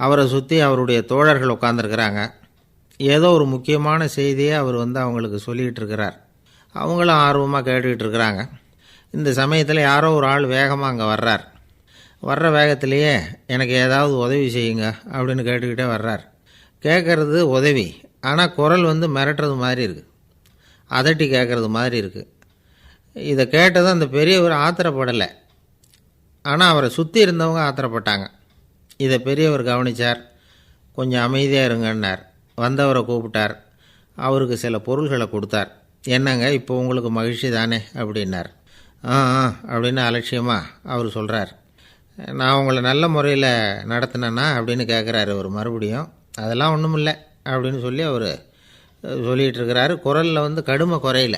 அவரை சுற்றி அவருடைய தோழர்கள் உட்காந்துருக்கிறாங்க. ஏதோ ஒரு முக்கியமான செய்தியை அவர் அவங்களுக்கு சொல்லிகிட்டு இருக்கிறார். அவங்களும் ஆர்வமாக கேட்டுக்கிட்டு இருக்கிறாங்க. இந்த சமயத்தில் யாரோ ஒரு ஆள் வேகமாக அங்கே வர்றார். வர்ற வேகத்திலேயே எனக்கு ஏதாவது உதவி செய்யுங்க அப்படின்னு கேட்டுக்கிட்டே வர்றார். கேட்குறது உதவி, ஆனால் குரல் மிரட்டுறது மாதிரி இருக்குது, அதட்டி கேட்குறது மாதிரி இருக்குது. இதை கேட்டதும் அந்த பெரியவர் ஆத்திரப்படலை, ஆனால் அவரை சுற்றி இருந்தவங்க ஆத்திரப்பட்டாங்க. இதை பெரியவர் கவனித்தார். கொஞ்சம் அமைதியாக இருங்கன்னார். வந்தவரை கூப்பிட்டார். அவருக்கு சில பொருள்களை கொடுத்தார். என்னங்க இப்போ உங்களுக்கு மகிழ்ச்சி தானே அப்படின்னார். ஆ அப்படின்னு அலட்சியமாக அவர் சொல்கிறார். நான் உங்களை நல்ல முறையில் நடத்தினேன்னா அப்படின்னு கேட்குறாரு அவர் மறுபடியும். அதெல்லாம் ஒன்றும் இல்லை அப்படின்னு சொல்லி அவர் சொல்லிகிட்டு இருக்கிறாரு. குரலில் கடுமை குறையில.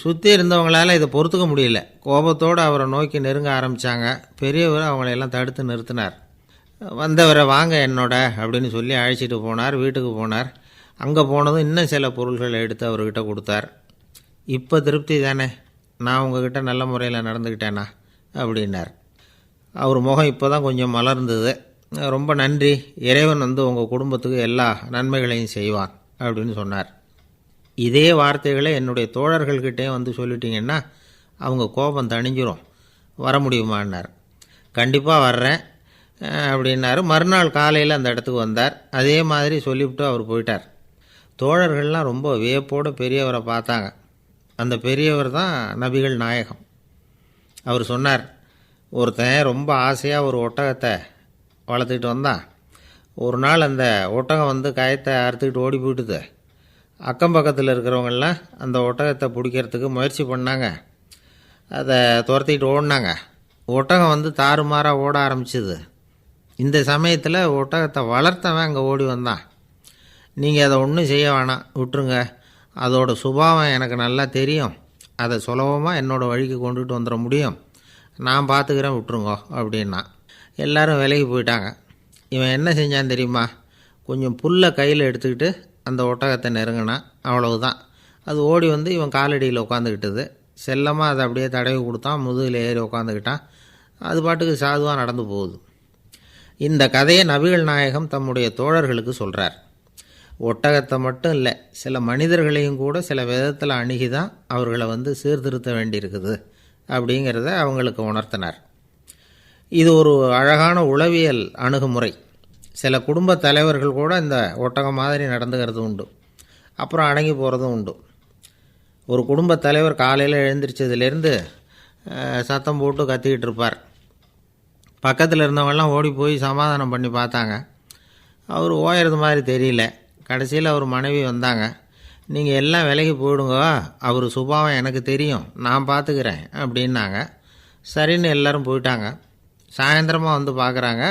சுற்றி இருந்தவங்களால் இதை பொறுத்துக்க முடியல. கோபத்தோடு அவரை நோக்கி நெருங்க ஆரம்பித்தாங்க. பெரியவர் அவங்களையெல்லாம் தடுத்து நிறுத்தினார். வந்தவரை வாங்க என்னோட அப்படின்னு சொல்லி அழைச்சிட்டு போனார். வீட்டுக்கு போனார். அங்கே போனதும் இன்னும் சில பொருள்களை எடுத்து அவர்கிட்ட கொடுத்தார். இப்போ திருப்தி தானே, நான் உங்ககிட்ட நல்ல முறையில் நடந்துக்கிட்டேனா அப்படின்னார். அவர் முகம் இப்போ தான் கொஞ்சம் மலர்ந்தது. ரொம்ப நன்றி, இறைவன் உங்கள் குடும்பத்துக்கு எல்லா நன்மைகளையும் செய்வான் அப்படின்னு சொன்னார். இதே வார்த்தைகளை என்னுடைய தோழர்கள்கிட்டே சொல்லிட்டீங்கன்னா அவங்க கோபம் தணிஞ்சிரும், வர முடியுமான்னார். கண்டிப்பாக வர்றேன் அப்படின்னாரு. மறுநாள் காலையில் அந்த இடத்துக்கு வந்தார். அதே மாதிரி சொல்லிவிட்டு அவர் போயிட்டார். தோழர்கள்லாம் ரொம்ப வியப்போடு பெரியவரை பார்த்தாங்க. அந்த பெரியவர் தான் நபிகள் நாயகம். அவர் சொன்னார், ஒருத்தன் ரொம்ப ஆசையாக ஒரு ஒட்டகத்தை வளர்த்துக்கிட்டு வந்தான். ஒரு நாள் அந்த ஒட்டகம் கயத்தை அறுத்துக்கிட்டு ஓடி போயிட்டுது. அக்கம் பக்கத்தில் இருக்கிறவங்கெல்லாம் அந்த ஒட்டகத்தை பிடிக்கிறதுக்கு முயற்சி பண்ணாங்க. அதை துரத்திக்கிட்டு ஓடினாங்க. ஒட்டகம் தாறுமாறாக ஓட ஆரம்பிச்சிது. இந்த சமயத்தில் ஒட்டகத்தை வளர்த்தவன் அங்கே ஓடி வந்தான். நீங்கள் அதை ஒன்றும் செய்ய வேணாம், விட்டுருங்க, அதோட சுபாவம் எனக்கு நல்லா தெரியும், அதை சுலபமாக என்னோடய வழிக்கு கொண்டுட்டு வந்துட முடியும், நான் பார்த்துக்கிறேன், விட்டுருங்கோ அப்படின்னா. எல்லோரும் விலகி போயிட்டாங்க. இவன் என்ன செஞ்சான் தெரியுமா? கொஞ்சம் புல்லை கையில் எடுத்துக்கிட்டு அந்த ஒட்டகத்தை நெருங்கினான். அவ்வளவுதான். அது ஓடி இவன் காலடியில் உட்காந்துக்கிட்டது. செல்லமாக அதை அப்படியே தடவி கொடுத்தான். முதுகில் ஏறி உட்காந்துக்கிட்டான். அது பாட்டுக்கு சாதுவாக நடந்து போகுது. இந்த கதையை நபிகள் நாயகம் தம்முடைய தோழர்களுக்கு சொல்கிறார். ஒட்டகத்தை மட்டும் இல்லை, சில மனிதர்களையும் கூட சில விதத்தில் அணுகி தான் அவர்களை சீர்திருத்த வேண்டியிருக்குது அப்படிங்கிறத அவங்களுக்கு உணர்த்தினார். இது ஒரு அழகான உளவியல் அணுகுமுறை. சில குடும்ப தலைவர்கள் கூட இந்த ஒட்டகம் மாதிரி நடந்துக்கிறது உண்டு, அப்புறம் அடங்கி போகிறதும் உண்டு. ஒரு குடும்பத் தலைவர் காலையில் எழுந்திரிச்சதுலேருந்து சத்தம் போட்டு கத்திக்கிட்டு இருப்பார். பக்கத்தில் இருந்தவங்கெல்லாம் ஓடி போய் சமாதானம் பண்ணி பார்த்தாங்க. அவர் ஓயறது மாதிரி தெரியல. கடைசியில் அவர் மனைவி வந்தாங்க. நீங்கள் எல்லாம் விலகி போயிடுங்க, அவர் சுபாவம் எனக்கு தெரியும், நான் பார்த்துக்கிறேன் அப்படின்னாங்க. சரின்னு எல்லோரும் போயிட்டாங்க. சாயந்தரமாக பார்க்குறாங்க,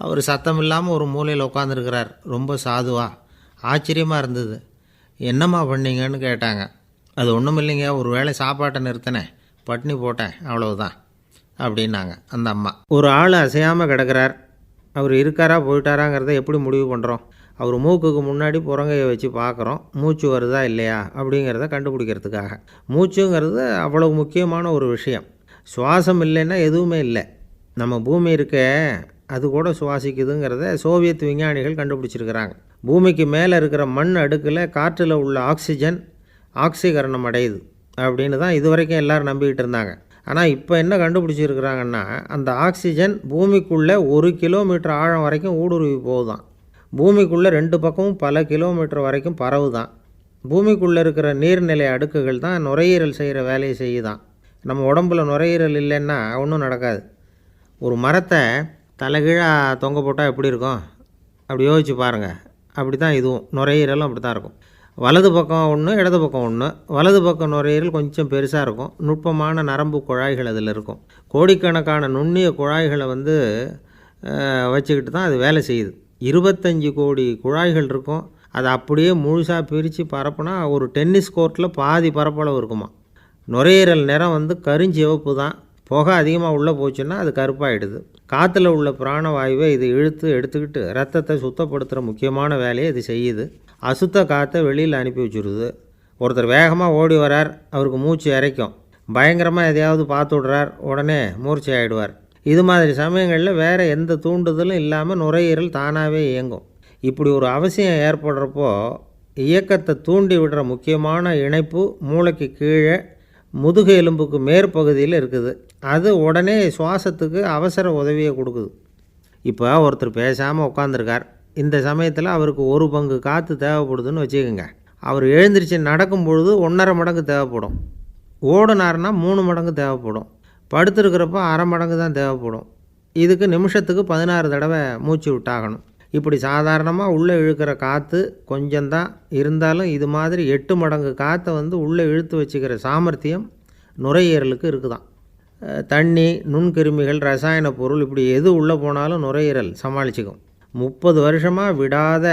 அவர் சத்தம் இல்லாமல் ஒரு மூலையில் உட்காந்துருக்கிறார். ரொம்ப சாதுவாக. ஆச்சரியமாக இருந்தது. என்னம்மா பண்ணீங்கன்னு கேட்டாங்க. அது ஒன்றும் இல்லைங்க, ஒரு வேளை சாப்பாட்டை நிறுத்தினேன், பட்னி போட்டேன், அவ்வளவுதான் அப்படின்னாங்க அந்த அம்மா. ஒரு ஆள் அசையாமல் கிடக்கிறார். அவர் இருக்காரா போயிட்டாராங்கிறத எப்படி முடிவு பண்ணுறோம்? அவர் மூக்குக்கு முன்னாடி புறங்கையை வச்சு பார்க்குறோம், மூச்சு வருதா இல்லையா அப்படிங்கிறத கண்டுபிடிக்கிறதுக்காக. மூச்சுங்கிறது அவ்வளவு முக்கியமான ஒரு விஷயம். சுவாசம் இல்லைன்னா எதுவுமே இல்லை. நம்ம பூமி இருக்க அது கூட சுவாசிக்குதுங்கிறத சோவியத் விஞ்ஞானிகள் கண்டுபிடிச்சிருக்கிறாங்க. பூமிக்கு மேலே இருக்கிற மண் அடுக்கில் காற்றில் உள்ள ஆக்சிஜன் ஆக்சிகரணம் அடையுது அப்படின்னு தான் இதுவரைக்கும் எல்லோரும் நம்பிக்கிட்டு இருந்தாங்க. ஆனால் இப்போ என்ன கண்டுபிடிச்சிருக்கிறாங்கன்னா, அந்த ஆக்சிஜன் பூமிக்குள்ளே 1 கிலோமீட்டர் ஆழம் வரைக்கும் ஊடுருவி போகுதான். பூமிக்குள்ளே 2 பக்கமும் பல கிலோமீட்டர் வரைக்கும் பரவுதான். பூமிக்குள்ளே இருக்கிற நீர்நிலை அடுக்குகள் தான் நுரையீரல் செய்கிற வேலையை செய்யுதான். நம்ம உடம்புல நுரையீரல் இல்லைன்னா ஒன்றும் நடக்காது. ஒரு மரத்தை தலைகீழாக தொங்க போட்டால் எப்படி இருக்கும்? அப்படி யோசிச்சு பாருங்கள். அப்படி தான் இதுவும், நுரையீரலும் அப்படி தான் இருக்கும். வலது பக்கம் ஒன்று, இடது பக்கம் ஒன்று. வலது பக்கம் நுரையீரல் கொஞ்சம் பெருசாக இருக்கும். நுட்பமான நரம்பு குழாய்கள் அதில் இருக்கும். கோடிக்கணக்கான நுண்ணிய குழாய்களை வச்சுக்கிட்டு தான் அது வேலை செய்யுது. 25 கோடி குழாய்கள் இருக்கும். அதை அப்படியே முழுசாக பிரித்து பரப்புனா ஒரு டென்னிஸ் கோர்ட்டில் பாதி பரப்பளவு இருக்குமா. நுரையீரல் நிறம் கருஞ்சிவப்பு தான். புகை அதிகமாக உள்ளே போச்சுன்னா அது கருப்பாயிடுது. காற்றுல உள்ள பிராணவாயுவை இது இழுத்து எடுத்துக்கிட்டு ரத்தத்தை சுத்தப்படுத்துகிற முக்கியமான வேலையை இது செய்யுது. அசுத்த காற்றை வெளியில் அனுப்பி வச்சுருது. ஒருத்தர் வேகமாக ஓடி வரார், அவருக்கு மூச்சு இறைக்கும். பயங்கரமாக எதையாவது பார்த்து விடுறார், உடனே மூர்ச்சை ஆகிடுவார். இது மாதிரி சமயங்களில் வேறு எந்த தூண்டுதலும் இல்லாமல் நுரையீரல் தானாகவே இயங்கும். இப்படி ஒரு அவசியம் ஏற்படுறப்போ இயக்கத்தை தூண்டி விடுற முக்கியமான இணைப்பு மூளைக்கு கீழே முதுகு எலும்புக்கு மேற்பகுதியில் இருக்குது. அது உடனே சுவாசத்துக்கு அவசர உதவியை கொடுக்குது. இப்போ ஒருத்தர் பேசாமல் உட்காந்துருக்கார். இந்த சமயத்தில் அவருக்கு 1 பங்கு காற்று தேவைப்படுதுன்னு வச்சுக்கோங்க. அவர் எழுந்திரிச்சு நடக்கும் பொழுது 1.5 மடங்கு தேவைப்படும். ஓடினார்னா 3 மடங்கு தேவைப்படும். படுத்துருக்கிறப்ப 1/2 மடங்கு தான் தேவைப்படும். இதுக்கு நிமிஷத்துக்கு 16 தடவை மூச்சு விட்டாகணும். இப்படி சாதாரணமாக உள்ளே இழுக்கிற காற்று கொஞ்சம்தான் இருந்தாலும் இது மாதிரி 8 மடங்கு காற்றை உள்ளே இழுத்து வச்சுக்கிற சாமர்த்தியம் நுரையீரலுக்கு இருக்குதான். தண்ணி, நுண்கிருமிகள், ரசாயன பொருள் இப்படி எது உள்ளே போனாலும் நுரையீரல் சமாளிச்சுக்கும். 30 வருஷமாக விடாத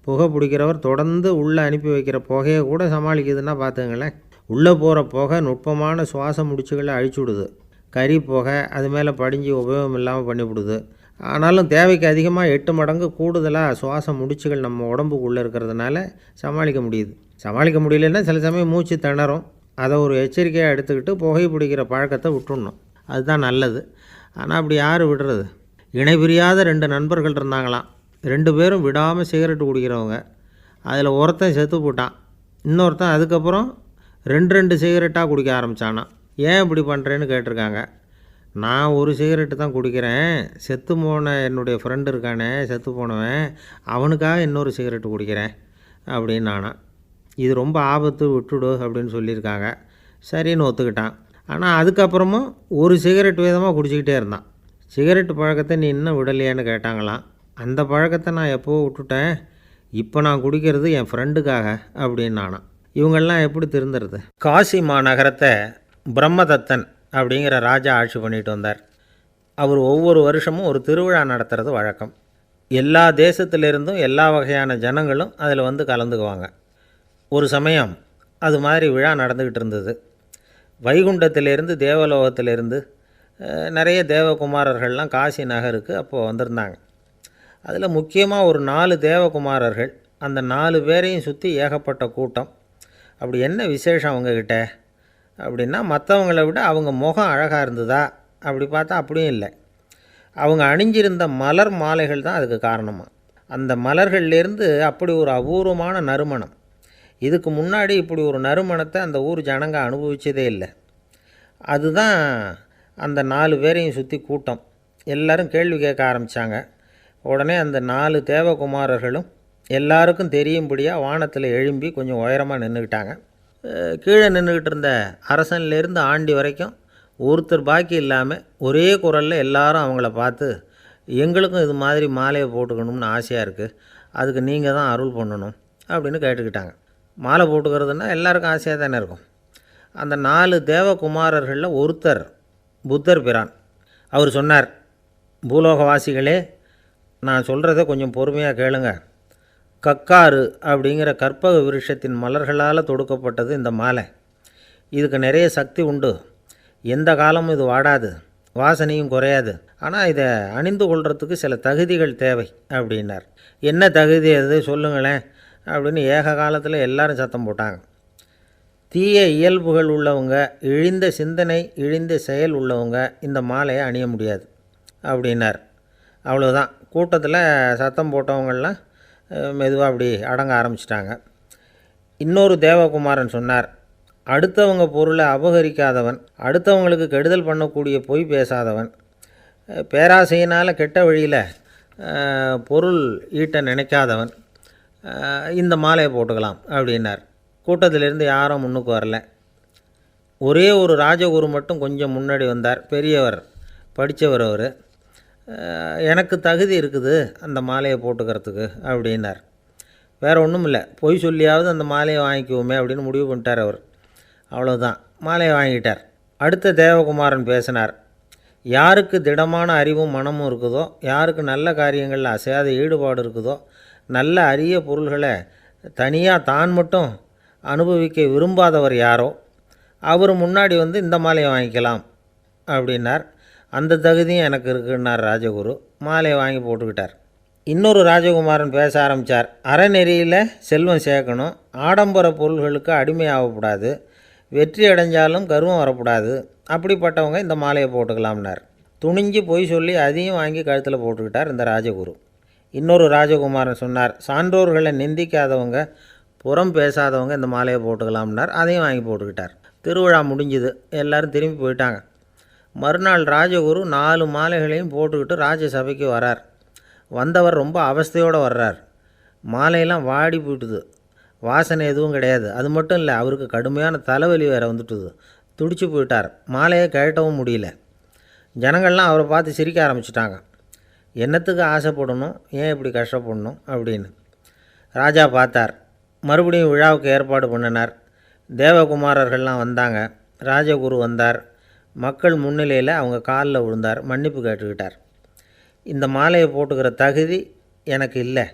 புகை பிடிக்கிறவர் தொடர்ந்து உள்ளே அனுப்பி வைக்கிற புகையை கூட சமாளிக்குதுன்னா பார்த்துங்களேன். உள்ளே போகிற புகை நுட்பமான சுவாச முடிச்சுகளை அழிச்சு விடுது. கறி புகை அது மேலே படிஞ்சு உபயோகம் இல்லாமல் பண்ணிவிடுது. ஆனாலும் தேவைக்கு அதிகமாக 8 மடங்கு கூடுதலாக சுவாச முடிச்சுகள் நம்ம உடம்புக்குள்ளே இருக்கிறதுனால சமாளிக்க முடியுது. சமாளிக்க முடியலன்னா சில சமயம் மூச்சு திணறும். அதை ஒரு எச்சரிக்கையாக எடுத்துக்கிட்டு புகை பிடிக்கிற பழக்கத்தை விட்டுடணும். அதுதான் நல்லது. ஆனால் அப்படி யார் விடுறது? இணை பிரியாத 2 நண்பர்கள் இருந்தாங்களாம். 2 பேரும் விடாமல் சிகரெட்டு குடிக்கிறவங்க. அதில் ஒருத்தன் செத்து போட்டான். இன்னொருத்தன் அதுக்கப்புறம் 2 சிகரெட்டாக குடிக்க ஆரம்பித்தானான். ஏன் இப்படி பண்ணுறேன்னு கேட்டிருக்காங்க. நான் 1 சிகரெட்டு தான் குடிக்கிறேன். செத்து போன என்னுடைய ஃப்ரெண்டு இருக்கானே, செத்து போனவன், அவனுக்காக இன்னொரு சிகரெட்டு குடிக்கிறேன் அப்படின்னு நானா. இது ரொம்ப ஆபத்து, விட்டுடு அப்படின்னு சொல்லியிருக்காங்க. சரின்னு ஒத்துக்கிட்டான். ஆனால் அதுக்கப்புறமும் 1 சிகரெட் வீதமாக குடிச்சிக்கிட்டே இருந்தான். சிகரெட்டு பழக்கத்தை நீ இன்னும் விடலையான்னு கேட்டாங்களாம். அந்த பழக்கத்தை நான் எப்போவோ விட்டுட்டேன். இப்போ நான் குடிக்கிறது என் ஃப்ரெண்டுக்காக அப்படின்னு நானா. இவங்கெல்லாம் எப்படி திருந்துறது? காசி மாநகரத்தை பிரம்மதத்தன் அப்படிங்கிற ராஜா ஆட்சி பண்ணிட்டு வந்தார். அவர் ஒவ்வொரு வருஷமும் ஒரு திருவிழா நடத்துறது வழக்கம். எல்லா தேசத்திலிருந்தும் எல்லா வகையான ஜனங்களும் அதில் கலந்துக்குவாங்க. ஒரு சமயம் அது மாதிரி விழா நடந்துக்கிட்டு இருந்தது. வைகுண்டத்திலேருந்து தேவலோகத்திலேருந்து நிறைய தேவகுமாரர்கள்லாம் காசி நகருக்கு அப்போது வந்திருந்தாங்க. அதில் முக்கியமாக ஒரு 4 தேவகுமாரர்கள். அந்த 4 பேரையும் சுற்றி ஏகப்பட்ட கூட்டம். அப்படி என்ன விசேஷம் அவங்கக்கிட்ட அப்படின்னா, மற்றவங்களை விட அவங்க முகம் அழகாக இருந்ததா அப்படி பார்த்தா அப்படியும் இல்லை. அவங்க அணிஞ்சிருந்த மலர் மாலைகள் தான் அதுக்கு காரணமாக. அந்த மலர்கள்லேருந்து அப்படி ஒரு அபூர்வமான நறுமணம். இதுக்கு முன்னாடி இப்படி ஒரு நறுமணத்தை அந்த ஊர் ஜனங்க அனுபவிச்சதே இல்லை. அதுதான் அந்த 4 பேரையும் சுற்றி கூட்டம். எல்லோரும் கேள்வி கேட்க ஆரம்பித்தாங்க. உடனே அந்த 4 தேவகுமாரர்களும் எல்லாருக்கும் தெரியும்படியாக வானத்தில் எழும்பி கொஞ்சம் உயரமாக நின்றுக்கிட்டாங்க. கீழே நின்றுக்கிட்டு இருந்த அரசன்லேருந்து ஆண்டி வரைக்கும் ஒருத்தர் பாக்கி இல்லாமல் ஒரே குரலில் எல்லாரும் அவங்கள பார்த்து, எங்களுக்கும் இது மாதிரி மாலையை போட்டுக்கணும்னு ஆசையாக இருக்குது, அதுக்கு நீங்கள் தான் அருள் பண்ணணும் அப்படின்னு கேட்டுக்கிட்டாங்க. மாலை போட்டுக்கிறதுனா எல்லாருக்கும் ஆசையாக தானே இருக்கும். அந்த 4 தேவகுமாரர்களில் ஒருத்தர் புத்தர் பிரான். அவர் சொன்னார், பூலோகவாசிகளே, நான் சொல்கிறத கொஞ்சம் பொறுமையாக கேளுங்க. கக்காரு அப்படிங்கிற கற்பக விருஷத்தின் மலர்களால் தொடுக்கப்பட்டது இந்த மாலை. இதுக்கு நிறைய சக்தி உண்டு. எந்த காலமும் இது வாடாது, வாசனையும் குறையாது. ஆனால் இதை அணிந்து கொள்கிறதுக்கு சில தகுதிகள் தேவை அப்படின்னார். என்ன தகுதி அது சொல்லுங்களேன் அப்படின்னு ஏக காலத்தில் எல்லாரும் சத்தம் போட்டாங்க. தீய இயல்புகள் உள்ளவங்க, இழிந்த சிந்தனை, இழிந்த செயல் உள்ளவங்க இந்த மாலையை அணிய முடியாது அப்படின்னார். அவ்வளோதான். கூட்டத்தில் சத்தம் போட்டவங்கள்லாம் மெதுவாக அப்படி அடங்க ஆரம்பிச்சிட்டாங்க. இன்னொரு தேவகுமாரன் சொன்னார், அடுத்தவங்க பொருளை அபகரிக்காதவன், அடுத்தவங்களுக்கு கெடுதல் பண்ணக்கூடிய பொய் பேசாதவன், பேராசையினால் கெட்ட வழியில் பொருள் ஈட்ட நினைக்காதவன் இந்த மாலையை போட்டுக்கலாம் அப்படின்னார். கூட்டத்திலேருந்து யாரும் முன்னுக்கு வரல. ஒரே ஒரு ராஜகுரு மட்டும் கொஞ்சம் முன்னாடி வந்தார். பெரியவர், படித்தவர். அவர், எனக்கு தகுதி இருக்குது அந்த மாலையை போட்டுக்கிறதுக்கு அப்படின்னார். வேறு ஒன்றும் இல்லை, பொய் சொல்லியாவது அந்த மாலையை வாங்கிக்குவோமே அப்படின்னு முடிவு பண்ணிட்டார் அவர். அவ்வளோதான், மாலையை வாங்கிட்டார். அடுத்த தேவகுமாரன் பேசினார். யாருக்கு திடமான அறிவும் மனமும் இருக்குதோ, யாருக்கு நல்ல காரியங்களில் அசையாத ஈடுபாடு இருக்குதோ, நல்ல அரிய பொருள்களை தனியாக தான் மட்டும் அனுபவிக்க விரும்பாதவர் யாரோ அவர் முன்னாடி இந்த மாலையை வாங்கிக்கலாம் அப்படின்னார். அந்த தகுதியும் எனக்கு இருக்குன்னார் ராஜகுரு. மாலையை வாங்கி போட்டுக்கிட்டார். இன்னொரு ராஜகுமாரன் பேச ஆரம்பித்தார். அறநெறியில் செல்வம் சேர்க்கணும், ஆடம்பர பொருள்களுக்கு அடிமையாகக்கூடாது, வெற்றி அடைஞ்சாலும் கர்வம் வரக்கூடாது, அப்படிப்பட்டவங்க இந்த மாலையை போட்டுக்கலாம்னார். துணிஞ்சு பொய் சொல்லி அதையும் வாங்கி கழுத்தில் போட்டுக்கிட்டார் இந்த ராஜகுரு. இன்னொரு ராஜகுமாரன் சொன்னார், சான்றோர்களை நிந்திக்காதவங்க புறம் பேசாதவங்க இந்த மாலையை போட்டுக்கலாம்னார். அதையும் வாங்கி போட்டுக்கிட்டார். திருவிழா முடிஞ்சுது, எல்லோரும் திரும்பி போயிட்டாங்க. மறுநாள் ராஜகுரு 4 மாலைகளையும் போட்டுக்கிட்டு ராஜசபைக்கு வரார். வந்தவர் ரொம்ப அவஸ்தையோடு வர்றார். மாலையெல்லாம் வாடி போயிட்டுது, வாசனை எதுவும் கிடையாது. அது மட்டும் இல்லை, அவருக்கு கடுமையான தலைவலி வேறு வந்துட்டுது. துடிச்சு போயிட்டார். மாலையை கழட்டவும் முடியல. ஜனங்கள்லாம் அவரை பார்த்து சிரிக்க ஆரம்பிச்சிட்டாங்க. என்னத்துக்கு ஆசைப்படணும், ஏன் இப்படி கஷ்டப்படணும் அப்படின்னு. ராஜா பார்த்தார். மறுபடியும் விழாவுக்கு ஏற்பாடு பண்ணினார். தேவகுமாரர்கள்லாம் வந்தாங்க. ராஜகுரு வந்தார். மக்கள் முன்னிலையில் அவங்க காலில் விழுந்தார், மன்னிப்பு கேட்டுக்கிட்டார். இந்த மாலையை போட்டுக்கிற தகுதி எனக்கு இல்லை.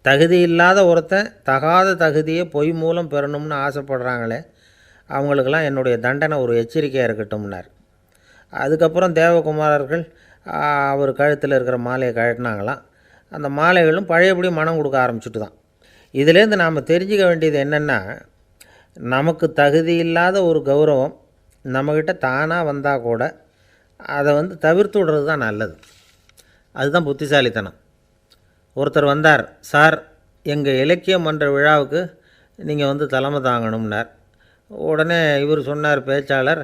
தகுதி இல்லாத ஒருத்தன் தகாத தகுதியை பொய் மூலம் பெறணும்னு ஆசைப்படுறாங்களே, அவங்களுக்கெல்லாம் என்னுடைய தண்டனை ஒரு எச்சரிக்கையாக இருக்கட்டும்னார். அதுக்கப்புறம் தேவகுமாரர்கள் அவர் கழுத்தில் இருக்கிற மாலையை கழட்டினாங்களாம். அந்த மாலைகளும் பழையபடி மனம் கொடுக்க ஆரம்பிச்சுட்டு தான். இதுலேருந்து நாம் தெரிஞ்சுக்க வேண்டியது என்னென்னா, நமக்கு தகுதி இல்லாத ஒரு கௌரவம் நம்மக்கிட்ட தானாக வந்தால் கூட அதை தவிர்த்து விடுறது தான் நல்லது. அதுதான் புத்திசாலித்தனம். ஒருத்தர் வந்தார், சார் எங்கள் இலக்கிய மன்ற விழாவுக்கு நீங்கள் தலைமை தாங்கணும்னார். உடனே இவர் சொன்னார், பேச்சாளர்,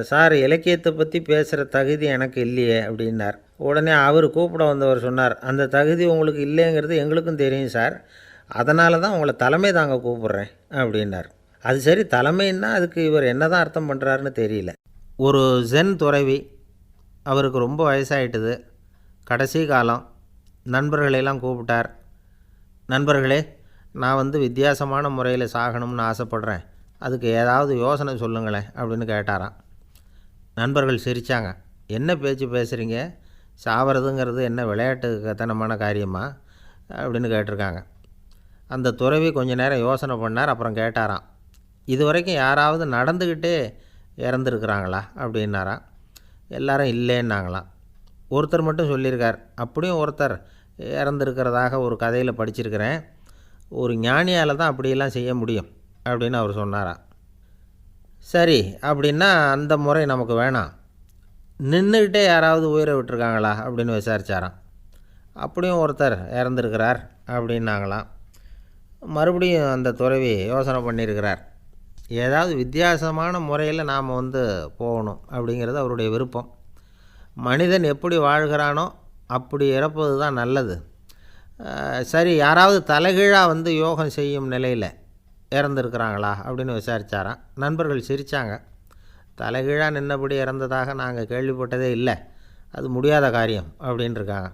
சார் இலக்கியத்தை பற்றி பேசுகிற தகுதி எனக்கு இல்லையே அப்படின்னார். உடனே அவர் கூப்பிட வந்தவர் சொன்னார், அந்த தகுதி உங்களுக்கு இல்லைங்கிறது எங்களுக்கும் தெரியும் சார், அதனால தான் உங்களை தலைமை தாங்க கூப்பிட்றேன் அப்படின்னார். அது சரி, தலைமைன்னா அதுக்கு இவர் என்ன தான் அர்த்தம் பண்ணுறாருன்னு தெரியல. ஒரு ஜென் துறவி, அவருக்கு ரொம்ப வயசாகிட்டுது, கடைசி காலம். நண்பர்களெல்லாம் கூப்பிட்டார். நண்பர்களே, நான் வித்தியாசமான முறையில் சாகணும்னு ஆசைப்பட்றேன், அதுக்கு ஏதாவது யோசனை சொல்லுங்களேன் அப்படின்னு கேட்டாராம். நண்பர்கள் சிரித்தாங்க. என்ன பேச்சு பேசுகிறீங்க, சாவறதுங்கிறது என்ன விளையாட்டுத்தனமான காரியமா அப்படின்னு கேட்டிருக்காங்க. அந்த துறவி கொஞ்ச நேரம் யோசனை பண்ணார். அப்புறம் கேட்டாராம், இது வரைக்கும் யாராவது நடந்துக்கிட்டே இறந்துருக்குறாங்களா அப்படின்னாராம். எல்லாரும் இல்லைன்னாங்களாம். ஒருத்தர் மட்டும் சொல்லியிருக்கார், அப்படியும் ஒருத்தர் இறந்துருக்கிறதாக ஒரு கதையில் படிச்சிருக்கிறேன், ஒரு ஞானியால் தான் அப்படியெல்லாம் செய்ய முடியும் அப்படின்னு அவர் சொன்னாராம். சரி, அப்படின்னா அந்த முறை நமக்கு வேணாம், நின்றுக்கிட்டே யாராவது உயிரை விட்டுருக்காங்களா அப்படின்னு விசாரித்தாராம். அப்படியும் ஒருத்தர் இறந்துருக்கிறார் அப்படின்னாங்களாம். மறுபடியும் அந்த துறவி யோசனை பண்ணியிருக்கிறார், ஏதாவது வித்தியாசமான முறையில் நாம் போகணும் அப்படிங்கிறது அவருடைய விருப்பம். மனிதன் எப்படி வாழ்கிறானோ அப்படி இறப்பது தான் நல்லது. சரி, யாராவது தலைகீழாக யோகம் செய்யும் நிலையில் இறந்துருக்கிறாங்களா அப்படின்னு விசாரித்தாராம். நண்பர்கள் சிரித்தாங்க. தலைகீழாக நின்னபடி இறந்ததாக நாங்கள் கேள்விப்பட்டதே இல்லை, அது முடியாத காரியம் அப்படின்ட்டுருக்காங்க.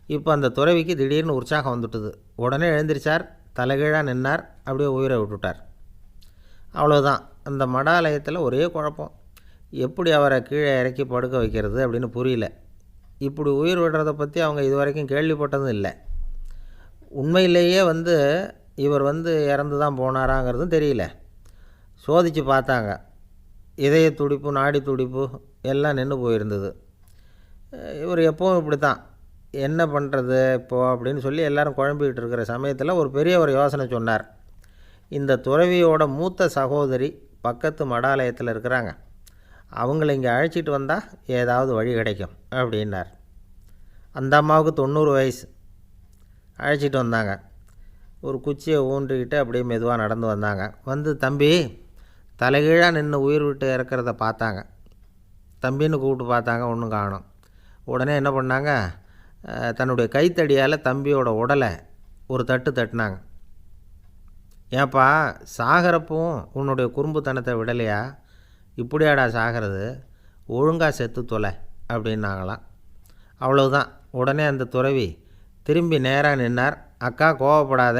இப்போ அந்த துறவிக்கு திடீர்னு உற்சாகம் வந்துட்டுது. உடனே எழுந்திரிச்சார், தலைகீழாக நின்னார், அப்படியே உயிரை விட்டுட்டார். அவ்வளோதான். அந்த மடாலயத்தில் ஒரே குழப்பம், எப்படி அவரை கீழே இறக்கி படுக்க வைக்கிறது அப்படின்னு புரியல. இப்படி உயிர் விடுறதை பற்றி அவங்க இது வரைக்கும் கேள்விப்பட்டதும் இல்லை. உண்மையிலேயே இவர் இறந்து தான் போனாராங்கிறதும் தெரியல. சோதித்து பார்த்தாங்க. இதய துடிப்பு, நாடி துடிப்பு எல்லாம் நின்று போயிருந்தது. இவர் எப்பவும் இப்படி தான், என்ன பண்ணுறது இப்போது அப்படின்னு சொல்லி எல்லோரும் குழம்பிக்கிட்டு இருக்கிற சமயத்தில் ஒரு பெரிய ஒரு யோசனை சொன்னார். இந்த துறவியோட மூத்த சகோதரி பக்கத்து மடாலயத்தில் இருக்கிறாங்க, அவங்கள இங்கே அழைச்சிட்டு வந்தால் ஏதாவது வழி கிடைக்கும் அப்படின்னார். அந்த அம்மாவுக்கு 90 வயசு. அழைச்சிட்டு வந்தாங்க. ஒரு குச்சியை ஊன்றிக்கிட்டு அப்படியே மெதுவாக நடந்து வந்தாங்க. தம்பி தலைகீழாக நின்று உயிர் விட்டு இறக்கிறத பார்த்தாங்க. தம்பின்னு கூப்பிட்டு பார்த்தாங்க, ஒன்றும் காணோம். உடனே என்ன பண்ணாங்க, தன்னுடைய கைத்தடியால் தம்பியோட உடலை ஒரு தட்டு தட்டினாங்க. ஏப்பா, சாகிறப்பவும் உன்னுடைய குறும்புத்தனத்தை விடலையா, இப்படியாடா சாகிறது, ஒழுங்காக செத்து தொலை அப்படின்னாங்களாம். அவ்வளவுதான். உடனே அந்த துறவி திரும்பி நேராக நின்னார். அக்கா கோவப்படாத,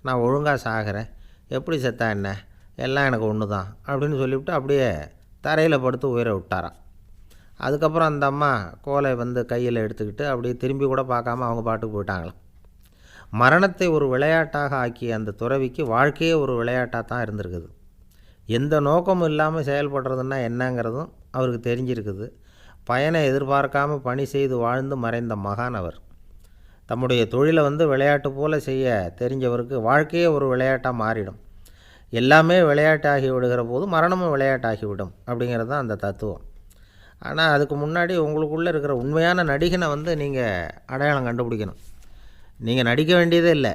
நான் ஒழுங்காக சாகிறேன், எப்படி செத்தா என்ன, எல்லாம் எனக்கு ஒன்று தான் அப்படின்னு சொல்லிவிட்டு அப்படியே தரையில் படுத்து உயிரை விட்டாராம். அதுக்கப்புறம் அந்த அம்மா கோலை கையில் எடுத்துக்கிட்டு அப்படியே திரும்பி கூட பார்க்காம அவங்க பாட்டுக்கு போயிட்டாங்களாம். மரணத்தை ஒரு விளையாட்டாக ஆக்கிய அந்த துறவிக்கு வாழ்க்கையே ஒரு விளையாட்டாக தான் இருந்திருக்குது. எந்த நோக்கமும் இல்லாமல் செயல்படுறதுன்னா என்னங்கிறதும் அவருக்கு தெரிஞ்சிருக்குது. பயனை எதிர்பார்க்காமல் பணி செய்து வாழ்ந்து மறைந்த மகான் அவர். தம்முடைய தொழிலை விளையாட்டு போல் செய்ய தெரிஞ்சவருக்கு வாழ்க்கையே ஒரு விளையாட்டாக மாறிடும். எல்லாமே விளையாட்டாகி விடுகிற போது மரணமும் விளையாட்டாகிவிடும் அப்படிங்கிறது தான் அந்த தத்துவம். ஆனால் அதுக்கு முன்னாடி உங்களுக்குள்ளே இருக்கிற உண்மையான நடிகனை வந்து நீங்கள் அடையாளம் கண்டுபிடிக்கணும். நீங்கள் நடிக்க வேண்டியதே இல்லை,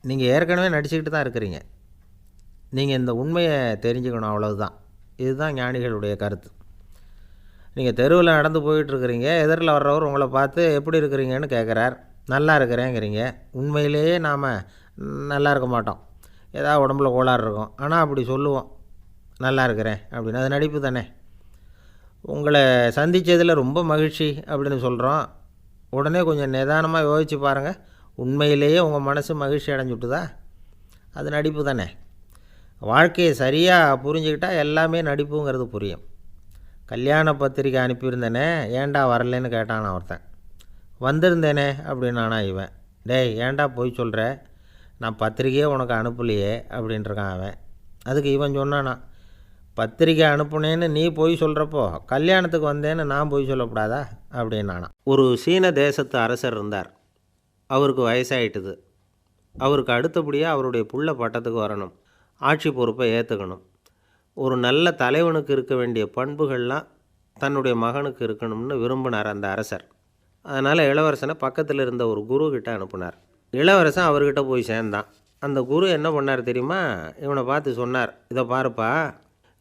நீங்கள் ஏற்கனவே நடிச்சுக்கிட்டு தான் இருக்கிறீங்க. நீங்கள் இந்த உண்மையை தெரிஞ்சுக்கணும், அவ்வளவுதான். இதுதான் ஞானிகளுடைய கருத்து. நீங்கள் தெருவில் நடந்து போயிட்டுருக்கிறீங்க, எதிரில் வர்றவர் உங்களை பார்த்து எப்படி இருக்கிறீங்கன்னு கேட்குறார். நல்லா இருக்கிறேங்கிறீங்க. உண்மையிலேயே நாம் நல்லா இருக்க மாட்டோம், ஏதாவது உடம்புல கோளாறு இருக்கும். ஆனால் அப்படி சொல்லுவோம், நல்லா இருக்கிறேன் அப்படின்னு. அது நடிப்பு தானே. உங்களை சந்தித்ததில் ரொம்ப மகிழ்ச்சி அப்படின்னு சொல்கிறோம். உடனே கொஞ்சம் நிதானமாக யோசித்து பாருங்கள், உண்மையிலேயே உங்கள் மனசு மகிழ்ச்சி அடைஞ்சுட்டுதா? அது நடிப்பு தானே. வாழ்க்கையை சரியாக புரிஞ்சுக்கிட்டால் எல்லாமே நடிப்புங்கிறது புரியும். கல்யாண பத்திரிக்கை அனுப்பியிருந்தேனே, ஏன்டா வரலன்னு கேட்டான் ஒருத்தன். வந்திருந்தேனே அப்படின்னானா இவன். டேய், ஏன்டா போய் சொல்கிற, நான் பத்திரிக்கையே உனக்கு அனுப்பலையே அப்படின்ட்டுருக்கான் அவன். அதுக்கு இவன் சொன்னானா, பத்திரிக்கை அனுப்புனேன்னு நீ போய் சொல்கிறப்போ கல்யாணத்துக்கு வந்தேன்னு நான் போய் சொல்லக்கூடாதா அப்படின்னானா. ஒரு சீன தேசத்து அரசர் இருந்தார். அவருக்கு வயசாயிட்டுது. அவருக்கு அடுத்தபடியாக அவருடைய புள்ள பட்டத்துக்கு வரணும், ஆட்சி பொறுப்பை ஏற்றுக்கணும். ஒரு நல்ல தலைவனுக்கு இருக்க வேண்டிய பண்புகள்லாம் தன்னுடைய மகனுக்கு இருக்கணும்னு விரும்பினார் அந்த அரசர். அதனால் இளவரசனை பக்கத்தில் இருந்த ஒரு குரு கிட்ட அனுப்புனார். இளவரசன் அவர்கிட்ட போய் சேர்ந்தான். அந்த குரு என்ன பண்ணார் தெரியுமா? இவனை பார்த்து சொன்னார், இதை பாருப்பா,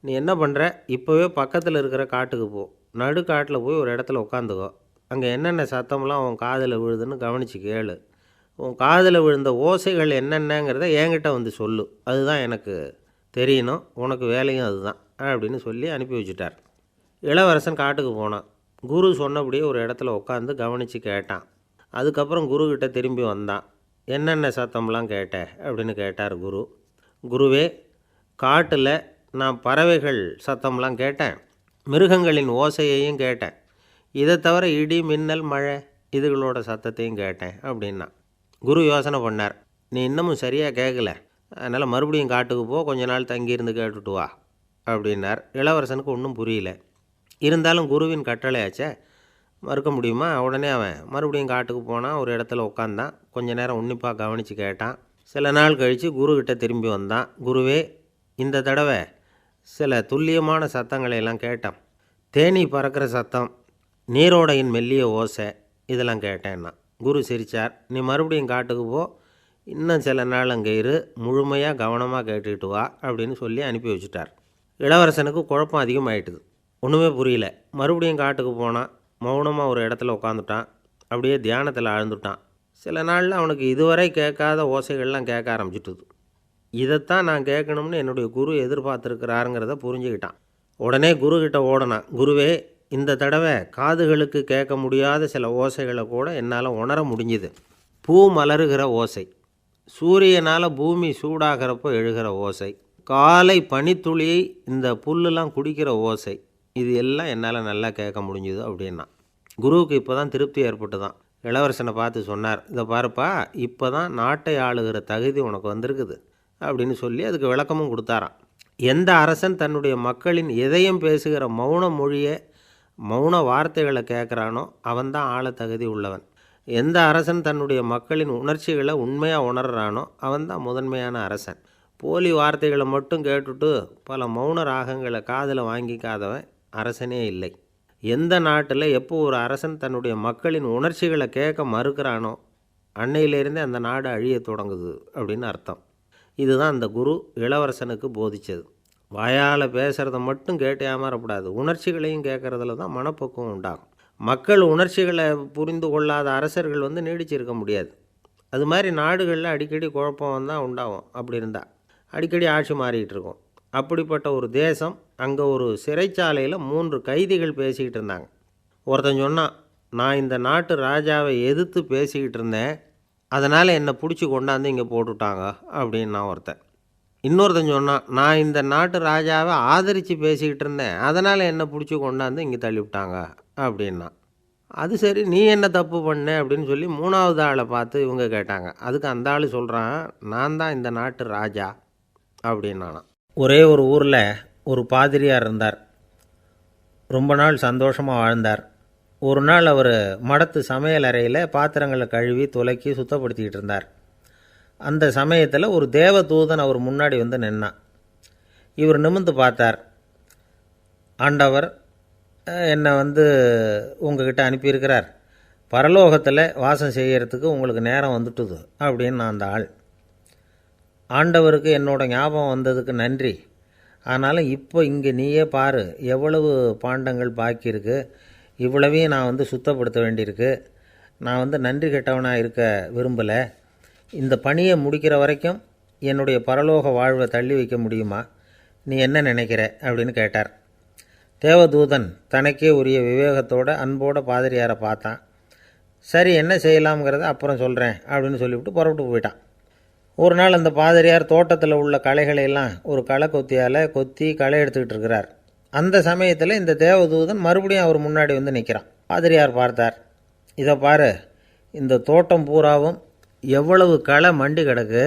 நீ என்ன பண்ணுற, இப்போவே பக்கத்தில் இருக்கிற காட்டுக்கு போ, நடுக்காட்டில் போய் ஒரு இடத்துல உட்காந்துக்கோ. அங்கே என்னென்ன சத்தம்லாம் உன் காதில் விழுதுன்னு கவனித்து கேளு. உன் காதில் விழுந்த ஓசைகள் என்னென்னங்கிறத என்கிட்ட வந்து சொல்லு, அதுதான் எனக்கு தெரியணும், உனக்கு வேலையும் அதுதான் அப்படின்னு சொல்லி அனுப்பி வச்சுட்டார். இளவரசன் காட்டுக்கு போனான். குரு சொன்னபடியே ஒரு இடத்துல உட்காந்து கவனித்து கேட்டான். அதுக்கப்புறம் குருக்கிட்ட திரும்பி வந்தான். என்னென்ன சத்தம்லாம் கேட்ட அப்படின்னு கேட்டார் குரு. குருவே, காட்டில் நான் பறவைகள் சத்தம்லாம் கேட்டேன், மிருகங்களின் ஓசையையும் கேட்டேன், இதை தவிர இடி, மின்னல், மழை இதுகளோட சத்தத்தையும் கேட்டேன் அப்படின்னா. குரு யோசனை பண்ணார், நீ இன்னமும் சரியாக கேட்கல, அதனால் மறுபடியும் காட்டுக்கு போ, கொஞ்ச நாள் தங்கியிருந்து கேட்டுட்டு வா அப்படின்னார். இளவரசனுக்கு ஒன்றும் புரியல. இருந்தாலும் குருவின் கட்டளையாச்சே, மறுக்க முடியுமா? உடனே அவன் மறுபடியும் காட்டுக்கு போனான். ஒரு இடத்துல உட்காந்தான். கொஞ்ச நேரம் உன்னிப்பாக கவனித்து கேட்டான். சில நாள் கழித்து குருக்கிட்ட திரும்பி வந்தான். குருவே, இந்த தடவை சில துல்லியமான சத்தங்களை எல்லாம் கேட்டான். தேனீ பறக்கிற சத்தம், நீரோடையின் மெல்லிய ஓசை, இதெல்லாம் கேட்டேன்னா. குரு சிரித்தார். நீ மறுபடியும் காட்டுக்கு போ, இன்னும் சில நாள் அங்கே இரு, முழுமையாக கவனமாக கேட்டுக்கிட்டு வா அப்படின்னு சொல்லி அனுப்பி வச்சுட்டார். இளவரசனுக்கு குழப்பம் அதிகமாகிட்டுது. ஒன்றுமே புரியல. மறுபடியும் காட்டுக்கு போனான். மௌனமாக ஒரு இடத்துல உட்காந்துட்டான். அப்படியே தியானத்தில் ஆழ்ந்துட்டான். சில நாளில் அவனுக்கு இதுவரை கேட்காத ஓசைகள்லாம் கேட்க ஆரம்பிச்சிட்டுது. இதைத்தான் நான் கேட்கணும்னு என்னுடைய குரு எதிர்பார்த்துருக்கிறாருங்கிறத புரிஞ்சுக்கிட்டான். உடனே குருக்கிட்ட ஓடனான். குருவே, இந்த தடவை காதுகளுக்கு கேட்க முடியாத சில ஓசைகளை கூட என்னால் உணர முடிஞ்சுது. பூ மலருகிற ஓசை, சூரியனால் பூமி சூடாகிறப்போ எழுகிற ஓசை, காலை பனித்துளியை இந்த புல்லுலாம் குடிக்கிற ஓசை, இது எல்லாம் என்னால் நல்லா கேட்க முடிஞ்சுது அப்படின்னா. குருவுக்கு இப்போ தான் திருப்தி ஏற்பட்டு தான். இளவரசனை பார்த்து சொன்னார், இதை பாருப்பா, இப்போ தான் நாட்டை ஆளுகிற தகுதி உனக்கு வந்திருக்குது அப்படின்னு சொல்லி அதுக்கு விளக்கமும் கொடுத்தாராம். எந்த அரசன் தன்னுடைய மக்களின் இதயம் பேசுகிற மௌன மொழியை, மௌன வார்த்தைகளை கேட்குறானோ அவன்தான் ஆள தகுதி உள்ளவன். எந்த அரசன் தன்னுடைய மக்களின் உணர்ச்சிகளை உண்மையாக உணர்றானோ அவன்தான் முதன்மையான அரசன். போலி வார்த்தைகளை மட்டும் கேட்டுட்டு பல மௌன ராகங்களை காதில் வாங்கிக்காதவன் அரசனே இல்லை. எந்த நாட்டில் எப்போ ஒரு அரசன் தன்னுடைய மக்களின் உணர்ச்சிகளை கேட்க மறுக்கிறானோ அன்னையிலேருந்தே அந்த நாடு அழிய தொடங்குது அப்படின்னு அர்த்தம். இதுதான் அந்த குரு இளவரசனுக்கு போதித்தது. வாயால் பேசுகிறத மட்டும் கேட்டு ஏமாறக்கூடாது, உணர்ச்சிகளையும் கேட்குறதுல தான் மனப்பக்குவம் உண்டாகும். மக்கள் உணர்ச்சிகளை புரிந்து கொள்ளாத அரசர்கள் நீடிச்சிருக்க முடியாது. அது மாதிரி நாடுகளில் அடிக்கடி குழப்பம் தான் உண்டாகும். அப்படி இருந்தால் அடிக்கடி ஆட்சி மாறிக்கிட்டு இருக்கும். அப்படிப்பட்ட ஒரு தேசம், அங்கே ஒரு சிறைச்சாலையில் 3 கைதிகள் பேசிக்கிட்டு இருந்தாங்க. ஒருத்தன் சொன்னான், நான் இந்த நாட்டு ராஜாவை எதிர்த்து பேசிக்கிட்டு இருந்தேன், அதனால் என்னை பிடிச்சி கொண்டாந்து இங்கே போட்டுவிட்டாங்க அப்படின்னா ஒருத்தன். இன்னொருத்தன் சொன்னான், நான் இந்த நாட்டு ராஜாவை ஆதரித்து பேசிக்கிட்டு இருந்தேன், அதனால் என்னை பிடிச்சி கொண்டாந்து இங்கே தள்ளிவிட்டாங்க அப்படின்னா. அது சரி, நீ என்ன தப்பு பண்ண அப்படின்னு சொல்லி 3வது ஆளை பார்த்து இவங்க கேட்டாங்க. அதுக்கு அந்த ஆள் சொல்கிறான், நான் தான் இந்த நாட்டு ராஜா அப்படின்னானா. ஒரே ஒரு ஊரில் ஒரு பாதிரியார் இருந்தார். ரொம்ப நாள் சந்தோஷமாக வாழ்ந்தார். ஒரு நாள் அவர் மடத்து சமையல் அறையில் பாத்திரங்களை கழுவி துலக்கி சுத்தப்படுத்திக்கிட்டு இருந்தார். அந்த சமயத்தில் ஒரு தேவதூதன் அவர் முன்னாடி நின்னான். இவர் நிமிர்ந்து பார்த்தார். ஆண்டவர், என்னை உங்ககிட்ட அனுப்பியிருக்கிறார். பரலோகத்தில் வாசம் செய்கிறதுக்கு உங்களுக்கு நேரம் வந்துட்டுது அப்படின்னு நான் அந்த ஆள். ஆண்டவருக்கு என்னோடய ஞாபகம் வந்ததுக்கு நன்றி. ஆனாலும் இப்போ இங்கே நீயே பாரு, எவ்வளவு பாண்டங்கள் பாக்கி இருக்குது, இவ்வளவையும் நான் சுத்தப்படுத்த வேண்டியிருக்கு. நான் நன்றி கெட்டவனாக இருக்க விரும்பலை. இந்த பணியை முடிக்கிற வரைக்கும் என்னுடைய பரலோக வாழ்வை தள்ளி வைக்க முடியுமா? நீ என்ன நினைக்கிற அப்படின்னு கேட்டார். தேவதூதன் தனக்கே உரிய விவேகத்தோட அன்போட பாதிரியாரை பார்த்தான். சரி, என்ன செய்யலாம்ங்கிறத அப்புறம் சொல்கிறேன் அப்படின்னு சொல்லிவிட்டு புறப்பட்டு போயிட்டான். ஒரு நாள் அந்த பாதிரியார் தோட்டத்தில் உள்ள களைகளையெல்லாம் ஒரு களை கொத்தியால் கொத்தி களை எடுத்துக்கிட்டு இருக்கிறார். அந்த சமயத்தில் இந்த தேவதூதன் மறுபடியும் அவர் முன்னாடி நிற்கிறான். பாதிரியார் பார்த்தார். இதை பாரு, இந்த தோட்டம் பூராவும் எவ்வளவு களை மண்டி கிடக்கு,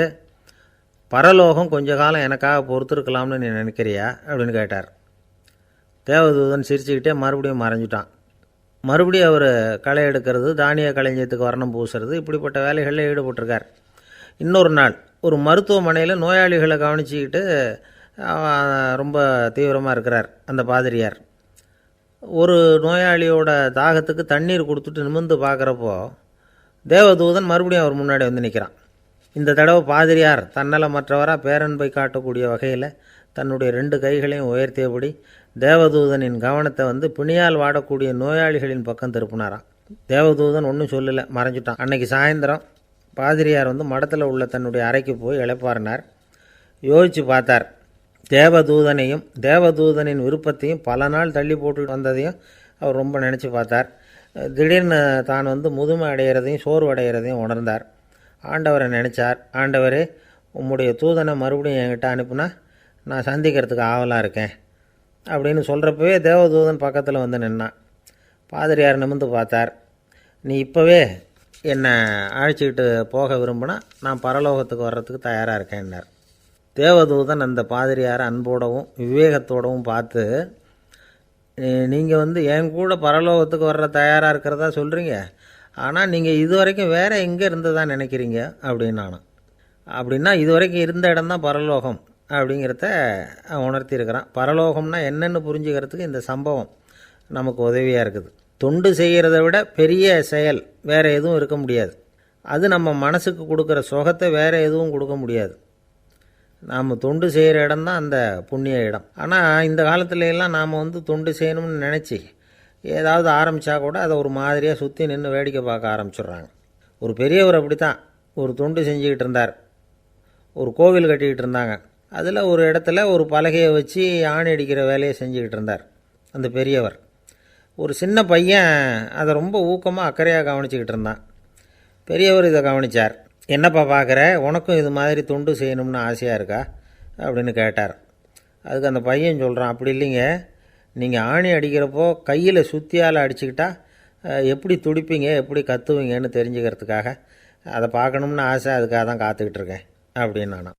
பரலோகம் கொஞ்ச காலம் எனக்காக பொறுத்திருக்கலாம்னு நீ நினைக்கிறியா அப்படின்னு கேட்டார். தேவதூதன் சிரிச்சுக்கிட்டே மறுபடியும் மறைஞ்சிட்டான். மறுபடியும் அவர் களை எடுக்கிறது, தானிய களஞ்சியத்துக்கு வர்ணம் பூசுறது, இப்படிப்பட்ட வேலைகளில் ஈடுபட்டிருக்கார். இன்னொரு நாள் ஒரு மருத்துவமனையில் நோயாளிகளை கவனிச்சிக்கிட்டு ரொம்ப தீவிரமாக இருக்கிறார் அந்த பாதிரியார். ஒரு நோயாளியோட தாகத்துக்கு தண்ணீர் கொடுத்துட்டு நிமிர்ந்து பார்க்குறப்போ தேவதூதன் மறுபடியும் அவர் முன்னாடி நிற்கிறான். இந்த தடவை பாதிரியார் தன்னலமற்றவராக பேரன்பை காட்டக்கூடிய வகையில் தன்னுடைய 2 கைகளையும் உயர்த்தியபடி தேவதூதனின் கவனத்தை பிணியால் வாடக்கூடிய நோயாளிகளின் பக்கம் திருப்பினாராம். தேவதூதன் ஒன்றும் சொல்லலை, மறைஞ்சிட்டான். அன்னைக்கு சாயந்தரம் பாதிரியார் மடத்தில் உள்ள தன்னுடைய அறைக்கு போய் இளைப்பாறினார். யோசித்து பார்த்தார். தேவதூதனையும் தேவதூதனின் விருப்பத்தையும் பல நாள் தள்ளி போட்டு வந்ததையும் அவர் ரொம்ப நினச்சி பார்த்தார். திடீர்னு தான் முதுமை அடைகிறதையும் சோர்வு அடைகிறதையும் உணர்ந்தார். ஆண்டவரை நினச்சார். ஆண்டவரே, உம்முடைய தூதனை மறுபடியும் என்கிட்ட அனுப்புனா நான் சந்திக்கிறதுக்கு ஆவலாக இருக்கேன் அப்படின்னு சொல்கிறப்பவே தேவதூதன் பக்கத்தில் நின்னான். பாதிரியார் நிமிர்ந்து பார்த்தார். நீ இப்போவே என்னை அழைச்சிக்கிட்டு போக விரும்பினா நான் பரலோகத்துக்கு வர்றதுக்கு தயாராக இருக்கேன்னார். தேவதூதன் அந்த பாதிரியாரை அன்போடவும் விவேகத்தோடவும் பார்த்து, நீங்கள் என் கூட பரலோகத்துக்கு வர்ற தயாராக இருக்கிறதா சொல்கிறீங்க, ஆனால் நீங்கள் இது வரைக்கும் வேறு எங்கே இருந்ததான் நினைக்கிறீங்க அப்படின்னு நானும். அப்படின்னா இது வரைக்கும் இருந்த இடம்தான் பரலோகம் அப்படிங்கிறத உணர்த்தியிருக்கிறான். பரலோகம்னா என்னென்னு புரிஞ்சுக்கிறதுக்கு இந்த சம்பவம் நமக்கு உதவியாக இருக்குது. தொண்டு செய்கிறத விட பெரிய செயல் வேறு எதுவும் இருக்க முடியாது. அது நம்ம மனசுக்கு கொடுக்குற சுகத்தை வேறு எதுவும் கொடுக்க முடியாது. நாம் தொண்டு செய்கிற இடம்தான் அந்த புண்ணிய இடம். ஆனால் இந்த காலத்துலலாம் நாம் தொண்டு செய்யணும்னு நினச்சி ஏதாவது ஆரம்பித்தா கூட அதை ஒரு மாதிரியாக சுற்றி நின்று வேடிக்கை பார்க்க ஆரம்பிச்சிடுறாங்க. ஒரு பெரியவர் அப்படி தான் ஒரு தொண்டு செஞ்சுக்கிட்டு இருந்தார். ஒரு கோவில் கட்டிக்கிட்டு இருந்தாங்க. அதில் ஒரு இடத்துல ஒரு பலகையை வச்சு ஆணி அடிக்கிற வேலையை செஞ்சுக்கிட்டு இருந்தார் அந்த பெரியவர். ஒரு சின்ன பையன் அதை ரொம்ப ஊக்கமாக அக்கறையாக கவனிச்சிக்கிட்டு இருந்தான். பெரியவர் இதை கவனித்தார். என்னப்பா பார்க்குற, உனக்கும் இது மாதிரி தொண்டு செய்யணும்னு ஆசையாக இருக்கா அப்படின்னு கேட்டார். அதுக்கு அந்த பையன் சொல்கிறான், அப்படி இல்லைங்க, நீங்கள் ஆணி அடிக்கிறப்போ கையில் சுத்தியால் அடிச்சுக்கிட்டா எப்படி துடிப்பீங்க, எப்படி கத்துவீங்கன்னு தெரிஞ்சுக்கிறதுக்காக அதை பார்க்கணும்னு ஆசை, அதுக்காக தான் காத்துக்கிட்டு இருக்கேன் அப்படின்னு நானும்.